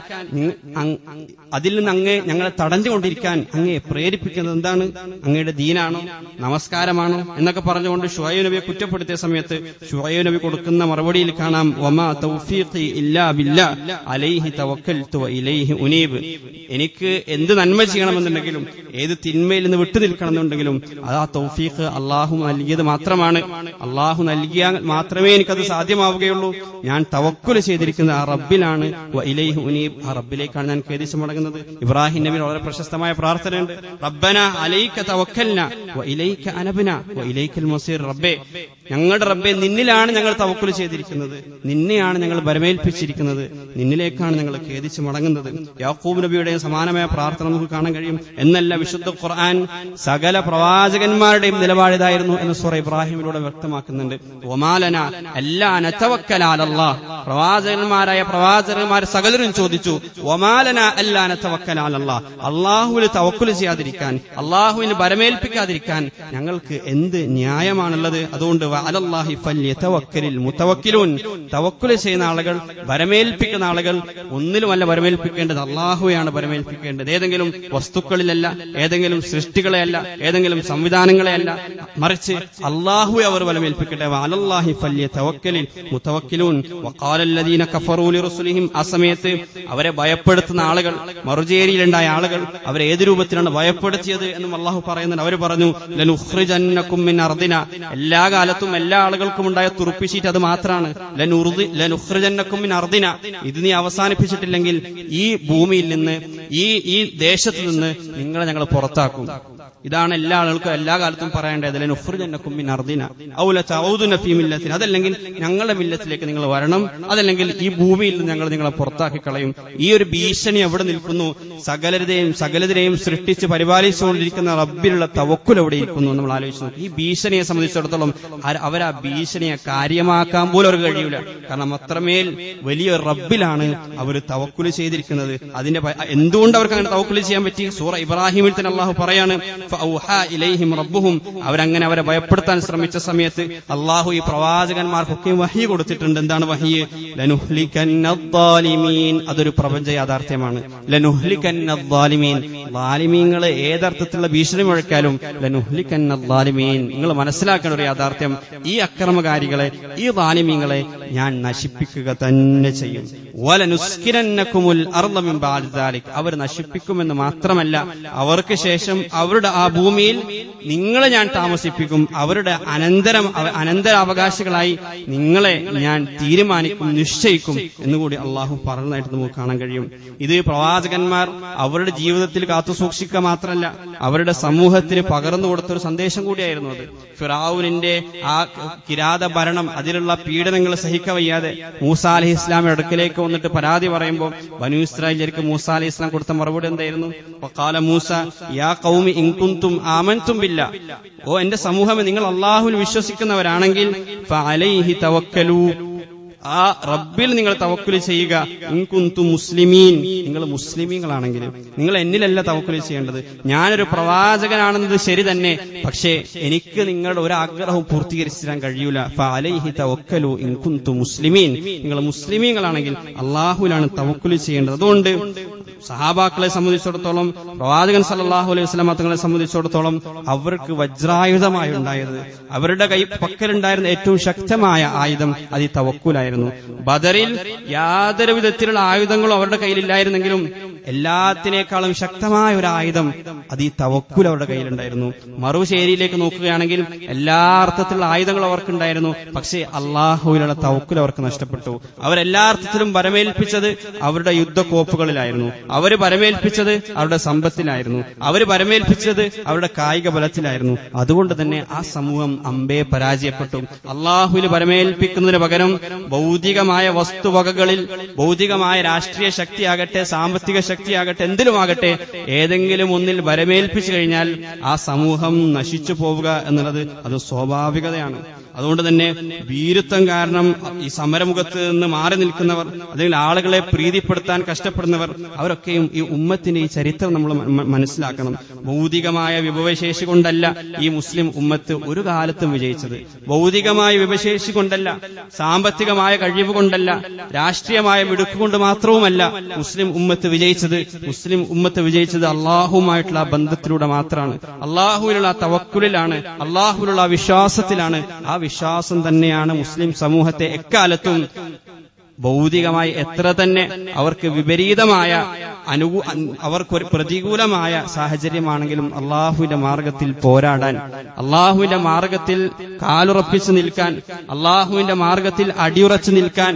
അതിൽ നിന്ന് അങ്ങേ ഞങ്ങളെ തടഞ്ഞുകൊണ്ടിരിക്കാൻ അങ്ങേ പ്രേരിപ്പിക്കുന്നത് എന്താണ്? അങ്ങയുടെ ദീനാണോ, നമസ്കാരമാണോ എന്നൊക്കെ പറഞ്ഞുകൊണ്ട് ശുഐബ് നബിയെ കുറ്റപ്പെടുത്തിയ സമയത്ത് ശുഐബ് നബി കൊടുക്കുന്ന മറുപടിയിൽ കാണാം, വമാ തൗഫീഖി ഇല്ലാ ബില്ലാ അലൈഹി തവക്കൽതു വ ഇലൈഹി ഉനീബ്, എനിക്ക് എന്ത് നന്മ ചെയ്യണമെന്നുണ്ടെങ്കിലും ഏത് തിന്മയിൽ നിന്ന് വിട്ടു നിൽക്കണമെന്നുണ്ടെങ്കിലും അത് ആ തൗഫീഖ് അള്ളാഹു നൽകിയത് മാത്രമാണ്. അള്ളാഹു നൽകിയാൽ മാത്രമേ എനിക്കത് സാധ്യമാവുകയുള്ളൂ. ഞാൻ തവക്കുൽ ചെയ്തിരിക്കുന്നത് ആ റബ്ബിലാണ്. വ ഇലൈഹി ഉനീബ്, ആ റബ്ബിലേക്കാണ് ഞാൻ ഖേദിച്ചു മടങ്ങുന്നത്. ഇബ്രാഹിം നബി വളരെ പ്രശസ്തമായ പ്രാർത്ഥനയുണ്ട്, റബ്ബന അലൈക തവക്കൽന വ ഇലൈക അനബ്ന വ ഇലൈക്കൽ മസീർ, റബ്ബേ ഞങ്ങളുടെ റബ്ബെ നിന്നിലാണ് ഞങ്ങൾ തവക്കുൽ ചെയ്തിരിക്കുന്നത്, നിന്നെയാണ് ഞങ്ങൾ ബരമേൽപ്പിച്ചിരിക്കുന്നത്, നിന്നിലേക്കാണ് ഞങ്ങൾ ഖേദിച്ചു മടങ്ങുന്നത്. യാക്കൂബ് നബിയുടെ സമാനമായ പ്രാർത്ഥന നമുക്ക് കാണാൻ കഴിയും. എന്നല്ല വിശുദ്ധ ഖുർആൻ സകല പ്രവാചകന്മാരുടെയും നിലപാടിതായിരുന്നു എന്ന് സൂറ ഇബ്രാഹിമിലൂടെ വ്യക്തമാക്കുന്നുണ്ട്. ഒമാലന അല്ലാ നതവക്കല അലല്ലാഹ്, പ്രവാചകന്മാർ സകലരും ചോദിച്ചു, വമാലന അല്ലാ നതവക്കല അലല്ലാഹ്, അല്ലാഹുവിൽ തവക്കുൽ ചെയ്യാതിരിക്കാൻ, അല്ലാഹുവിന് ഭരമേൽപ്പിക്കാതിരിക്കാൻ ഞങ്ങൾക്ക് എന്ത് ന്യായമാണുള്ളത്? അതുകൊണ്ട് അലല്ലാഹി ഫല്യതവക്കലിൽ മുതവക്കിലൂൻ, തവക്കുൽ ചെയ്യുന്ന ആളുകൾ, ഭരമേൽപ്പിക്കുന്ന ആളുകൾ ഒന്നിലുമല്ല ഭരമേൽപ്പിക്കേണ്ടത്, അല്ലാഹുവെയാണ് ഭരമേൽപ്പിക്കേണ്ടത്. ഏതെങ്കിലും വസ്തുക്കളിലല്ല, ഏതെങ്കിലും സൃഷ്ടികളെയല്ല, ഏതെങ്കിലും സംവിധാനങ്ങളെയല്ല, മറിച്ച് അല്ലാഹുവെ അവർ ഭരമേൽപ്പിക്കട്ടെ. അലല്ലാഹി ഫല്യതവക്കലിൽ മുതവക്കിലൂൻ. വഖാല അല്ലദീന കഫറൂ ലിറസുലിഹിം, ആ സമയത്ത് അവരെ ഭയപ്പെടുത്തുന്ന ആളുകൾ, മറുചേരിയിലുണ്ടായ ആളുകൾ അവരെ ഏത് രൂപത്തിലാണ് ഭയപ്പെടുത്തിയത് എന്നും അള്ളാഹു പറയുന്നുണ്ട്. അവർ പറഞ്ഞു, ലനുഖ്രിജന്നകും മിൻ അർദിന, എല്ലാ കാലത്തും എല്ലാ ആളുകൾക്കും ഉണ്ടായ തുറുപ്പിച്ചീറ്റ് അത് മാത്രമാണ്. ലനുഖ്രിജന്നകും മിൻ അർദിന, ഇത് നീ അവസാനിപ്പിച്ചിട്ടില്ലെങ്കിൽ ഈ ഭൂമിയിൽ നിന്ന്, ഈ ദേശത്ത് നിന്ന് നിങ്ങളെ ഞങ്ങൾ പുറത്താക്കും. ഇതാണ് എല്ലാ ആളുകൾക്കും എല്ലാ കാലത്തും പറയേണ്ടത്. ലനുഖ്രിജന്നകും മിൻ അർദിന ഔ ലതഊദുന ഫീ മില്ലത്തിന, അതല്ലെങ്കിൽ ഞങ്ങളുടെ മില്ലത്തിലേക്ക് നിങ്ങൾ വരണം, അതല്ലെങ്കിൽ ഈ ഭൂമിയിൽ നിന്ന് ഞങ്ങൾ നിങ്ങളെ പുറത്താക്കി കളയും. ഈ ഒരു ഭീഷണി എവിടെ നിൽക്കുന്നു? സകലതിനെയും സൃഷ്ടിച്ച് പരിപാലിച്ചുകൊണ്ടിരിക്കുന്ന റബ്ബിലുള്ള തവക്കുൽ എവിടെ ഇരിക്കുന്നു? നമ്മൾ ആലോചിച്ചു. ഈ ഭീഷണിയെ സംബന്ധിച്ചിടത്തോളം അവരാ ഭീഷണിയെ കാര്യമാക്കാൻ പോലും അവർക്ക് കഴിയൂല. കാരണം അത്രമേൽ വലിയ റബ്ബിലാണ് അവർ തവക്കുൽ ചെയ്തിരിക്കുന്നത്. അതിന്റെ എന്തുകൊണ്ട് അവർക്ക് അങ്ങനെ തവക്കുൽ ചെയ്യാൻ പറ്റി? സൂറ ഇബ്രാഹിമിൽ തന്നെ അള്ളാഹു പറയാണ്, ഫഔഹാ ഇലൈഹിം റബ്ബുഹും, അവരങ്ങനെ അവരെ ഭയപ്പെടുത്താൻ ശ്രമിച്ച സമയത്ത് അള്ളാഹു ഈ പ്രവാചകന്മാർക്കൊക്കെ വഹി കൊടുത്തിട്ടുണ്ട്. എന്താണ് വഹി? ലനുഹ്ലികന്നദ്ദാലിമീൻ, അതൊരു പ്രപഞ്ച യാഥാർത്ഥ്യമാണ്. ലനുഹ്ലികന്നദ്ദാലിമീൻ, ളാലിമീങ്ങളെ ഏതർത്ഥത്തിലുള്ള ഭീഷണി മുഴക്കാലും ലനുഹ്ലികന്നദ്ദാലിമീൻ, നിങ്ങൾ മനസ്സിലാക്കേണ്ട ഒരു യാഥാർത്ഥ്യം, ഈ അക്രമകാരികളെ, ഈ ളാലിമീങ്ങളെ ഞാൻ നശിപ്പിക്കുക തന്നെ ചെയ്യും. വലനുസ്കിനന്നകുമുൽ അർള മിൻ ബഅദി ദാലിക്, അവർ നശിപ്പിക്കുമെന്ന് മാത്രമല്ല, അവർക്ക് ശേഷം അവരുടെ ആ ഭൂമിയിൽ നിങ്ങളെ ഞാൻ താമസിപ്പിക്കും. അവരുടെ അനന്തരാവകാശികളായി നിങ്ങളെ ഞാൻ തീരുമാനിക്കും, നിശ്ചയിക്കും എന്നുകൂടി അള്ളാഹു പറഞ്ഞതായിട്ട് നമുക്ക് കാണാൻ കഴിയും. ഇത് പ്രവാചകന്മാർ അവരുടെ ജീവിതത്തിൽ കാത്തുസൂക്ഷിക്കുക മാത്രമല്ല, അവരുടെ സമൂഹത്തിന് പകർന്നു കൊടുത്തൊരു സന്ദേശം കൂടിയായിരുന്നു അത്. ഫിറഔനിന്റെ ആ കിരാത ഭരണം, അതിലുള്ള പീഡനങ്ങൾ സഹിക്കവയ്യാതെ മൂസാ അലൈഹി ഇസ്ലാമിന്റെ അടുക്കലേക്ക് വന്നിട്ട് പരാതി പറയുമ്പോൾ ബനൂ ഇസ്രായേലിയർക്ക് മൂസാ അലൈഹി ഇസ്ലാം കൊടുത്ത മറുപടി എന്തായിരുന്നു? വഖാല മൂസ യാ ഖൗമി ഇൻ കുൻതും ആമൻതും ബില്ലാ, ഓ എന്റെ സമൂഹമേ, നിങ്ങൾ അല്ലാഹുവിൽ വിശ്വസിക്കുന്നവരാണെങ്കിൽ ഫഅലൈഹി തവക്കലൂ, ആ റബ്ബിൽ നിങ്ങൾ തവക്കുൽ ചെയ്യുക. ഇൻ കുൻതും മുസ്ലിമീൻ, നിങ്ങൾ മുസ്ലിമീങ്ങളാണെങ്കിൽ. നിങ്ങൾ എന്നിലല്ല തവക്കുൽ ചെയ്യേണ്ടത്. ഞാനൊരു പ്രവാചകനാണെന്നത് ശരി തന്നെ, പക്ഷേ എനിക്ക് നിങ്ങളുടെ ഒരാഗ്രഹവും പൂർത്തീകരിച്ചു തരാൻ കഴിയൂല. ഫഅലൈഹി തവക്കലൂ ഇൻ കുൻതും മുസ്ലിമീൻ, നിങ്ങൾ മുസ്ലിമീങ്ങളാണെങ്കിൽ അള്ളാഹുവിലാണ് തവക്കുൽ ചെയ്യേണ്ടത്. അതുകൊണ്ട് സഹാബാക്കളെ സംബന്ധിച്ചിടത്തോളം, പ്രവാചകൻ സല്ലല്ലാഹു അലൈഹി വസല്ലം തങ്ങളെ സംബന്ധിച്ചിടത്തോളം അവർക്ക് വജ്രായുധമായി ഉണ്ടായത്, അവരുടെ പക്കലുണ്ടായിരുന്ന ഏറ്റവും ശക്തമായ ആയുധം അത് ഈ തവക്കുലായിരുന്നു. ബദറിൽ യാതൊരു വിധത്തിലുള്ള ആയുധങ്ങളും അവരുടെ കയ്യിലില്ലായിരുന്നെങ്കിലും എല്ലാത്തിനേക്കാളും ശക്തമായ ഒരു ആയുധം അത് ഈ തവക്കുൽ അവരുടെ കയ്യിലുണ്ടായിരുന്നു. മറുശേരിയിലേക്ക് നോക്കുകയാണെങ്കിൽ എല്ലാ അർത്ഥത്തിലുള്ള ആയുധങ്ങളും അവർക്കുണ്ടായിരുന്നു, പക്ഷേ അള്ളാഹുവിലുള്ള തവക്കുൽ അവർക്ക് നഷ്ടപ്പെട്ടു. അവരെല്ലാ അർത്ഥത്തിലും ഭരമേൽപ്പിച്ചത് അവരുടെ യുദ്ധക്കോപ്പുകളിലായിരുന്നു, അവര് ഭരമേൽപ്പിച്ചത് അവരുടെ സമ്പത്തിലായിരുന്നു, അവര് ഭരമേൽപ്പിച്ചത് അവരുടെ കായിക ബലത്തിലായിരുന്നു. അതുകൊണ്ട് തന്നെ ആ സമൂഹം അമ്പേ പരാജയപ്പെട്ടു. അള്ളാഹുവിന് ഭരമേൽപ്പിക്കുന്നതിന് പകരം ഭൗതികമായ വസ്തുവകകളിൽ, ഭൗതികമായ രാഷ്ട്രീയ ശക്തിയാകട്ടെ, സാമ്പത്തിക ശക്തിയാകട്ടെ, എന്തിലുമാകട്ടെ, ഏതെങ്കിലും ഒന്നിൽ ഭരമേൽപ്പിച്ചു കഴിഞ്ഞാൽ ആ സമൂഹം നശിച്ചു പോവുക എന്നുള്ളത് അത് സ്വാഭാവികതയാണ്. അതുകൊണ്ട് തന്നെ വീരത്വം കാരണം ഈ സമരമുഖത്ത് നിന്ന് മാറി നിൽക്കുന്നവർ, അല്ലെങ്കിൽ ആളുകളെ പ്രീതിപ്പെടുത്താൻ കഷ്ടപ്പെടുന്നവർ, അവരൊക്കെയും ഈ ഉമ്മത്തിന്റെ ഈ ചരിത്രം നമ്മൾ മനസ്സിലാക്കണം. ഭൗതികമായ വിഭവശേഷി കൊണ്ടല്ല ഈ മുസ്ലിം ഉമ്മത്ത് ഒരു കാലത്തും വിജയിച്ചത്. ഭൗതികമായ വിഭവശേഷി കൊണ്ടല്ല, സാമ്പത്തികമായ കഴിവ് കൊണ്ടല്ല, രാഷ്ട്രീയമായ മിടുക്കുകൊണ്ട് മാത്രവുമല്ല മുസ്ലിം ഉമ്മത്ത് വിജയിച്ചത്. മുസ്ലിം ഉമ്മത്ത് വിജയിച്ചത് അള്ളാഹുമായിട്ടുള്ള ബന്ധത്തിലൂടെ മാത്രമാണ്, അള്ളാഹുവിലുള്ള തവക്കുലിലാണ്, അള്ളാഹുവിലുള്ള വിശ്വാസത്തിലാണ്. ആ വിശ്വാസം തന്നെയാണ് മുസ്ലിം സമൂഹത്തെ എക്കാലത്തും ഭൗതികമായി എത്ര തന്നെ അവർക്ക് വിപരീതമായ അവർക്കൊരു പ്രതികൂലമായ സാഹചര്യമാണെങ്കിലും അള്ളാഹുവിന്റെ മാർഗത്തിൽ പോരാടാൻ, അള്ളാഹുവിന്റെ മാർഗത്തിൽ കാലുറപ്പിച്ചു നിൽക്കാൻ, അള്ളാഹുവിന്റെ മാർഗത്തിൽ അടിയുറച്ചു നിൽക്കാൻ,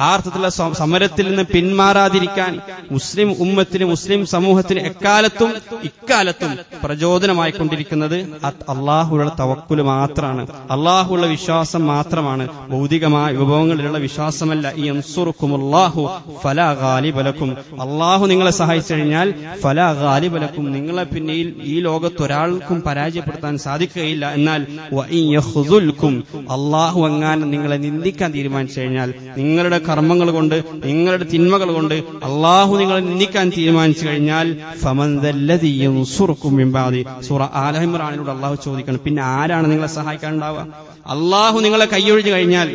ആ അർത്ഥത്തിലുള്ള സമരത്തിൽ നിന്ന് പിന്മാറാതിരിക്കാൻ മുസ്ലിം ഉമ്മത്തിന്, മുസ്ലിം സമൂഹത്തിന് ഇക്കാലത്തും പ്രചോദനമായിക്കൊണ്ടിരിക്കുന്നത് അള്ളാഹുള്ള തവക്കുൽ മാത്രമാണ്, അള്ളാഹുള്ള വിശ്വാസം മാത്രമാണ്. ഭൗതികമായ വിഭവങ്ങളിലുള്ള വിശ്വാസമല്ല. ഈ അൻസുറുക്കുമുല്ലാഹു ഫലാ ഗാലിബ ലക്കും, അള്ളാഹു നിങ്ങളെ സഹായിച്ചു കഴിഞ്ഞാൽ ഫലാ ഗാലിബ ലക്കും, നിങ്ങളെ പിന്നെ ഈ ലോകത്ത് ഒരാൾക്കും പരാജയപ്പെടുത്താൻ സാധിക്കുകയില്ല. എന്നാൽ വഇൻ യഖ്ദുൽക്കും, അല്ലാഹു എങ്ങാനും നിങ്ങളെ നിന്ദിക്കാൻ തീരുമാനിച്ചു കഴിഞ്ഞാൽ, നിങ്ങളുടെ കർമ്മങ്ങൾ കൊണ്ട്, നിങ്ങളുടെ തിന്മകൾ കൊണ്ട് അല്ലാഹു നിങ്ങളെ നിന്ദിക്കാൻ തീരുമാനിച്ചു കഴിഞ്ഞാൽ ഫമൻ ദല്ലദി യൻസുറുക്കും മിൻ ബഅദി, സൂറ ആല ഇംറാനിലൂടെ അല്ലാഹു ചോദിക്കണം, പിന്നെ ആരാണ് നിങ്ങളെ സഹായിക്കാൻ ഉണ്ടാവുക? അല്ലാഹു നിങ്ങളെ കൈയൊഴിഞ്ഞു കഴിഞ്ഞാൽ,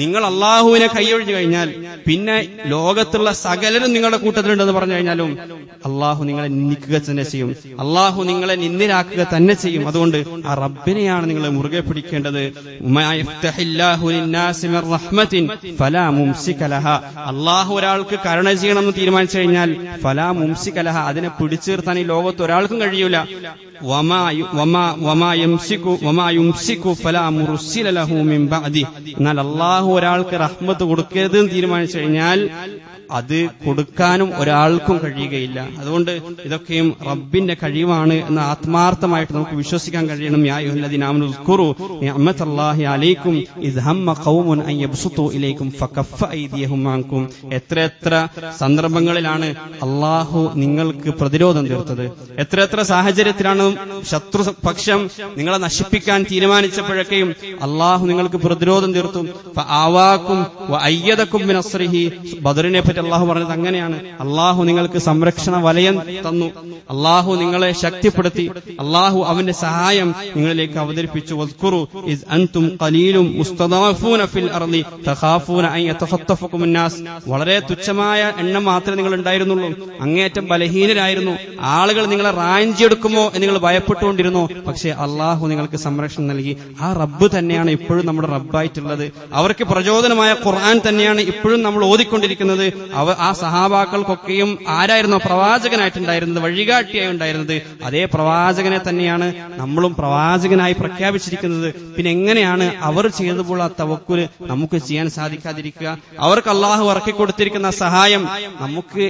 നിങ്ങൾ അല്ലാഹുവിനെ കൈയൊഴിഞ്ഞു കഴിഞ്ഞാൽ, പിന്നെ ലോകത്തുള്ള സകലരും നിങ്ങളുടെ കൂട്ടത്തിലുണ്ടെന്ന് പറഞ്ഞു കഴിഞ്ഞാലും അല്ലാഹു നിങ്ങളെ നിന്ദിക്കുക തന്നെ ചെയ്യും, അല്ലാഹു നിങ്ങളെ നിന്ദിരാക്കുക തന്നെ ചെയ്യും. അതുകൊണ്ട് ആ റബ്ബിനെയാണ് നിങ്ങൾ മുറുകെ പിടിക്കേണ്ടത്. അല്ലാഹു ഒരാൾക്ക് കരുണ ചെയ്യണമെന്ന് തീരുമാനിച്ചു കഴിഞ്ഞാൽ ഫലാ മുംസിക ലഹ, അതിനെ പിടിച്ചു നിർത്താൻ ഈ ലോകത്ത് ഒരാൾക്കും കഴിയൂല. എന്നാൽ അല്ലാഹു ഒരാൾക്ക് റഹ്മത്ത് കൊടുക്കരുതെന്ന് തീരുമാനിച്ചു കഴിഞ്ഞാൽ അത് കൊടുക്കാനും ഒരാൾക്കും കഴിയുകയില്ല. അതുകൊണ്ട് ഇതൊക്കെയും റബ്ബിന്റെ കഴിവാണ് എന്ന് ആത്മാർത്ഥമായിട്ട് നമുക്ക് വിശ്വസിക്കാൻ കഴിയണം. യാ അയ്യുഹല്ലദീന ആമനൂ ഉസ്കുറൂ നിഅമത്തല്ലാഹി അലൈക്കും ഇദ് ഹമ്മ ഖൗമുൻ അൻ യബ്സുതു ഇലൈക്കും ഫകഫ അയ്ദിയഹും അൻകും. എത്ര സന്ദർഭങ്ങളിലാണ് അല്ലാഹു നിങ്ങൾക്ക് പ്രതിരോധം തീർത്തത്, എത്ര സാഹചര്യത്തിലാണ് ശത്രുപക്ഷം നിങ്ങളെ നശിപ്പിക്കാൻ തീരുമാനിച്ചപ്പോഴൊക്കെയും അല്ലാഹു നിങ്ങൾക്ക് പ്രതിരോധം തീർത്തു. ഫആവാക്കും വഅയ്യദക്കും ബിനസ്രിഹി, ബദറിനെ പറ്റി അല്ലാഹു പറഞ്ഞത് അങ്ങനെയാണ്. അല്ലാഹു നിങ്ങൾക്ക് സംരക്ഷണ വലയം തന്നു, അല്ലാഹു നിങ്ങളെ ശക്തിപ്പെടുത്തി, അല്ലാഹു അവന്റെ സഹായം നിങ്ങളിലേക്ക് അവതരിപ്പിച്ചു. വസ്കുറു ഇസ് അൻതും ഖലീലും മുസ്തദഅഫൂന ഫിൽ അർളി തഖാഫൂന അൻ യതഖത്തഫകും അന്നാസ്. വളരെ തുച്ഛമായ എണ്ണം മാത്രമേ നിങ്ങൾ ഉണ്ടായിരുന്നുള്ളൂ, അങ്ങേയറ്റം ബലഹീനരായിരുന്നു, ആളുകൾ നിങ്ങളെ റാഞ്ചിയെടുക്കുമോ എന്ന് നിങ്ങൾ ഭയപ്പെട്ടുകൊണ്ടിരുന്നു. പക്ഷേ അല്ലാഹു നിങ്ങൾക്ക് സംരക്ഷണം നൽകി. ആ റബ്ബ് തന്നെയാണ് ഇപ്പോഴും നമ്മുടെ റബ്ബായിട്ടുള്ളത്. അവർക്ക് പ്രചോദനമായ ഖുർആൻ തന്നെയാണ് ഇപ്പോഴും നമ്മൾ ഓതിക്കൊണ്ടിരിക്കുന്നത്. ആ സഹാബാക്കൾക്കൊക്കെയും ആരായിരുന്നു പ്രവാചകനായിട്ടുണ്ടായിരുന്നത്, വഴികാട്ടിയായി ഉണ്ടായിരുന്നത്? അതേ പ്രവാചകനെ തന്നെയാണ് നമ്മളും പ്രവാചകനായി പ്രഖ്യാപിച്ചിരിക്കുന്നത്. പിന്നെ എങ്ങനെയാണ് അവർ ചെയ്തപ്പോൾ ആ തവക്കുൽ നമുക്ക് ചെയ്യാൻ സാധിക്കാതിരിക്കുക? അവർക്ക് അള്ളാഹു ഇറക്കിക്കൊടുത്തിരിക്കുന്ന സഹായം നമുക്ക്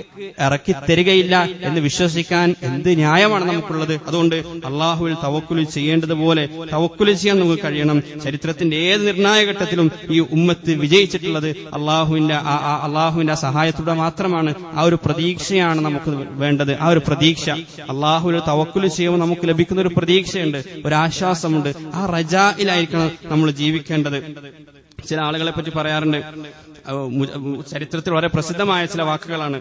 ഇറക്കി തരികയില്ല എന്ന് വിശ്വസിക്കാൻ എന്ത് ന്യായമാണ് നമുക്കുള്ളത്? അതുകൊണ്ട് അള്ളാഹുവിൽ തവക്കുൽ ചെയ്യേണ്ടതുപോലെ തവക്കുൽ ചെയ്യാൻ നമുക്ക് കഴിയണം. ചരിത്രത്തിന്റെ ഏത് നിർണായക ഘട്ടത്തിലും ഈ ഉമ്മത്ത് വിജയിച്ചിട്ടുള്ളത് അള്ളാഹുവിന്റെ സഹായത്തോടെ മാത്രമാണ്. ആ ഒരു പ്രതീക്ഷയാണ് നമുക്ക് വേണ്ടത്. ആ ഒരു പ്രതീക്ഷ, അള്ളാഹുവിൽ തവക്കുൽ ചെയ്യുമ്പോൾ നമുക്ക് ലഭിക്കുന്ന ഒരു പ്രതീക്ഷയുണ്ട്, ഒരു ആശ്വാസമുണ്ട്. ആ റജായിലായിരിക്കണം നമ്മൾ ജീവിക്കേണ്ടത്. ചില ആളുകളെ പറ്റി പറയാറുണ്ട്, ചരിത്രത്തിൽ വളരെ പ്രസിദ്ധമായ ചില വാക്കുകളാണ്.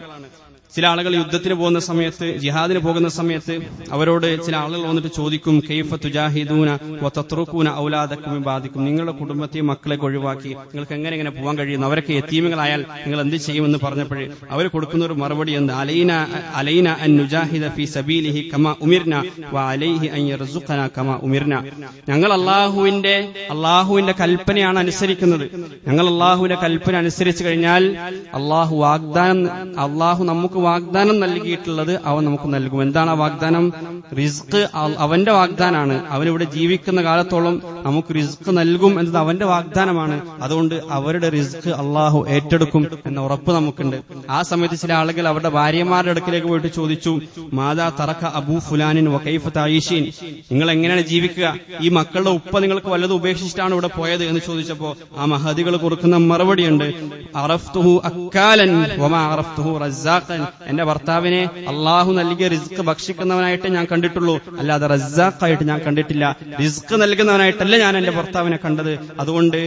ചില ആളുകൾ യുദ്ധത്തിന് പോകുന്ന സമയത്ത്, ജിഹാദിന് പോകുന്ന സമയത്ത് അവരോട് ചില ആളുകൾ വന്നിട്ട് ചോദിക്കും, കൈഫ തുജാഹിദൂന വതത്റുകൂന ഔലാദക്കും മിൻ ബാദിക്കും, നിങ്ങളുടെ കുടുംബത്തെയും മക്കളെയൊക്കെ ഒഴിവാക്കി നിങ്ങൾക്ക് എങ്ങനെ പോകാൻ കഴിയുന്നു? അവരൊക്കെ യതീമുകളായാൽ നിങ്ങൾ എന്ത് ചെയ്യുമെന്ന് പറഞ്ഞപ്പോൾ അവർ കൊടുക്കുന്ന ഒരു മറുപടി എന്ത്? അലൈന അൻ നുജാഹിദ ഫീ സബീലിഹി കമാ ഉമിർന വഅലൈഹി അൻ യർസുഖന കമാ ഉമിർന. ഞങ്ങൾ അള്ളാഹുവിന്റെ കൽപ്പനയാണ് അനുസരിക്കുന്നത്. ഞങ്ങൾ അള്ളാഹുവിന്റെ കൽപ്പന അനുസരിച്ചു കഴിഞ്ഞാൽ അള്ളാഹു നമുക്ക് വാഗ്ദാനം നൽകിയിട്ടുള്ളത് അവൻ നമുക്ക് നൽകും. എന്താണ് ആ വാഗ്ദാനം? റിസ്ക് അവന്റെ വാഗ്ദാനമാണ്. അവനിവിടെ ജീവിക്കുന്ന കാലത്തോളം നമുക്ക് റിസ്ക് നൽകും എന്നത് അവന്റെ വാഗ്ദാനമാണ്. അതുകൊണ്ട് അവരുടെ റിസ്ക് അള്ളാഹു ഏറ്റെടുക്കും എന്ന ഉറപ്പ് നമുക്കുണ്ട്. ആ സമയത്ത് ചില ആളുകൾ അവരുടെ ഭാര്യമാരുടെ അടുക്കിലേക്ക് പോയിട്ട് ചോദിച്ചു, മാതാ തറക്ക അബൂ ഫുലാനിൻ വകൈഫ തഈശീൻ, നിങ്ങൾ എങ്ങനെയാണ് ജീവിക്കുക? ഈ മക്കളുടെ ഉപ്പ നിങ്ങൾക്ക് വല്ലതും ഉപേക്ഷിച്ചിട്ടാണ് ഇവിടെ പോയത് എന്ന് ചോദിച്ചപ്പോ ആ മഹദികൾ കൊടുക്കുന്ന മറുപടിയുണ്ട്, അറഫ്തുഹു അക്കാലൻ വമാ അറഫ്തുഹു റസ്സാഖൻ. എന്റെ ഭർത്താവിനെ അള്ളാഹു നൽകിയ റിസ്ക് ഭക്ഷിക്കുന്നവനായിട്ട് ഞാൻ കണ്ടിട്ടുള്ളൂ, അല്ലാതെ റസ്സാഖായിട്ട് ഞാൻ കണ്ടിട്ടില്ല. റിസ്ക് നൽകുന്നവനായിട്ടല്ല ഞാൻ എന്റെ ഭർത്താവിനെ കണ്ടത്. അതുകൊണ്ട്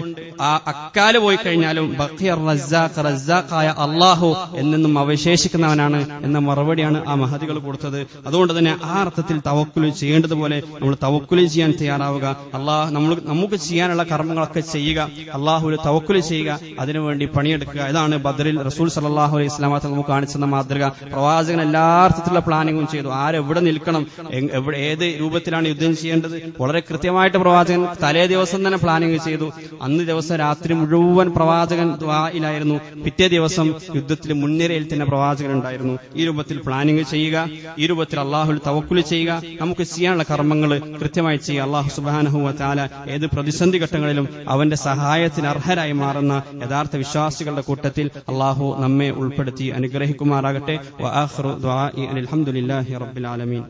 ആ അക്കാല് പോയി കഴിഞ്ഞാലും ബഖിയർ റസ്സാഖ്, റസ്സാഖായ അള്ളാഹു എന്നെന്നും അവശേഷിക്കുന്നവനാണ് എന്ന മറുപടിയാണ് ആ മഹദികൾ കൊടുത്തത്. അതുകൊണ്ട് തന്നെ ആ അർത്ഥത്തിൽ തവക്കുൽ ചെയ്യേണ്ടതുപോലെ നമ്മൾ തവക്കുൽ ചെയ്യാൻ തയ്യാറാവുക. നമുക്ക് ചെയ്യാനുള്ള കർമ്മങ്ങളൊക്കെ ചെയ്യുക, അള്ളാഹുവിൽ തവക്കുൽ ചെയ്യുക, അതിനുവേണ്ടി പണിയെടുക്കുക. ഇതാണ് ബദറിൽ റസൂൽ സല്ലല്ലാഹു അലൈഹി വസല്ലം നമുക്ക് കാണിച്ചെന്ന മാതൃക. പ്രവാചകൻ എല്ലാ അർത്ഥത്തിലുള്ള പ്ലാനിങ്ങും ചെയ്തു. ആരെവിടെ നിൽക്കണം, ഏത് രൂപത്തിലാണ് യുദ്ധം ചെയ്യേണ്ടത്, വളരെ കൃത്യമായിട്ട് പ്രവാചകൻ തലേ ദിവസം തന്നെ പ്ലാനിങ് ചെയ്തു. അന്ന് ദിവസം രാത്രി മുഴുവൻ പ്രവാചകൻ ദുആയിലായിരുന്നു. പിറ്റേ ദിവസം യുദ്ധത്തിൽ മുൻനിരയിൽ തന്നെ പ്രവാചകൻ ഉണ്ടായിരുന്നു. ഈ രൂപത്തിൽ പ്ലാനിങ് ചെയ്യുക, ഈ രൂപത്തിൽ അള്ളാഹുൽ തവക്കുൽ ചെയ്യുക, നമുക്ക് ചെയ്യാനുള്ള കർമ്മങ്ങൾ കൃത്യമായി ചെയ്യുക. അള്ളാഹു സുബ്ഹാനഹു വ തആല ഏത് പ്രതിസന്ധി ഘട്ടങ്ങളിലും അവന്റെ സഹായത്തിന് അർഹരായി മാറുന്ന യഥാർത്ഥ വിശ്വാസികളുടെ കൂട്ടത്തിൽ അള്ളാഹു നമ്മെ ഉൾപ്പെടുത്തി അനുഗ്രഹിക്കുമാറാകട്ടെ. വആഖിറു ദുആഇ അൽഹംദുലില്ലാഹി റബ്ബിൽ ആലമീൻ.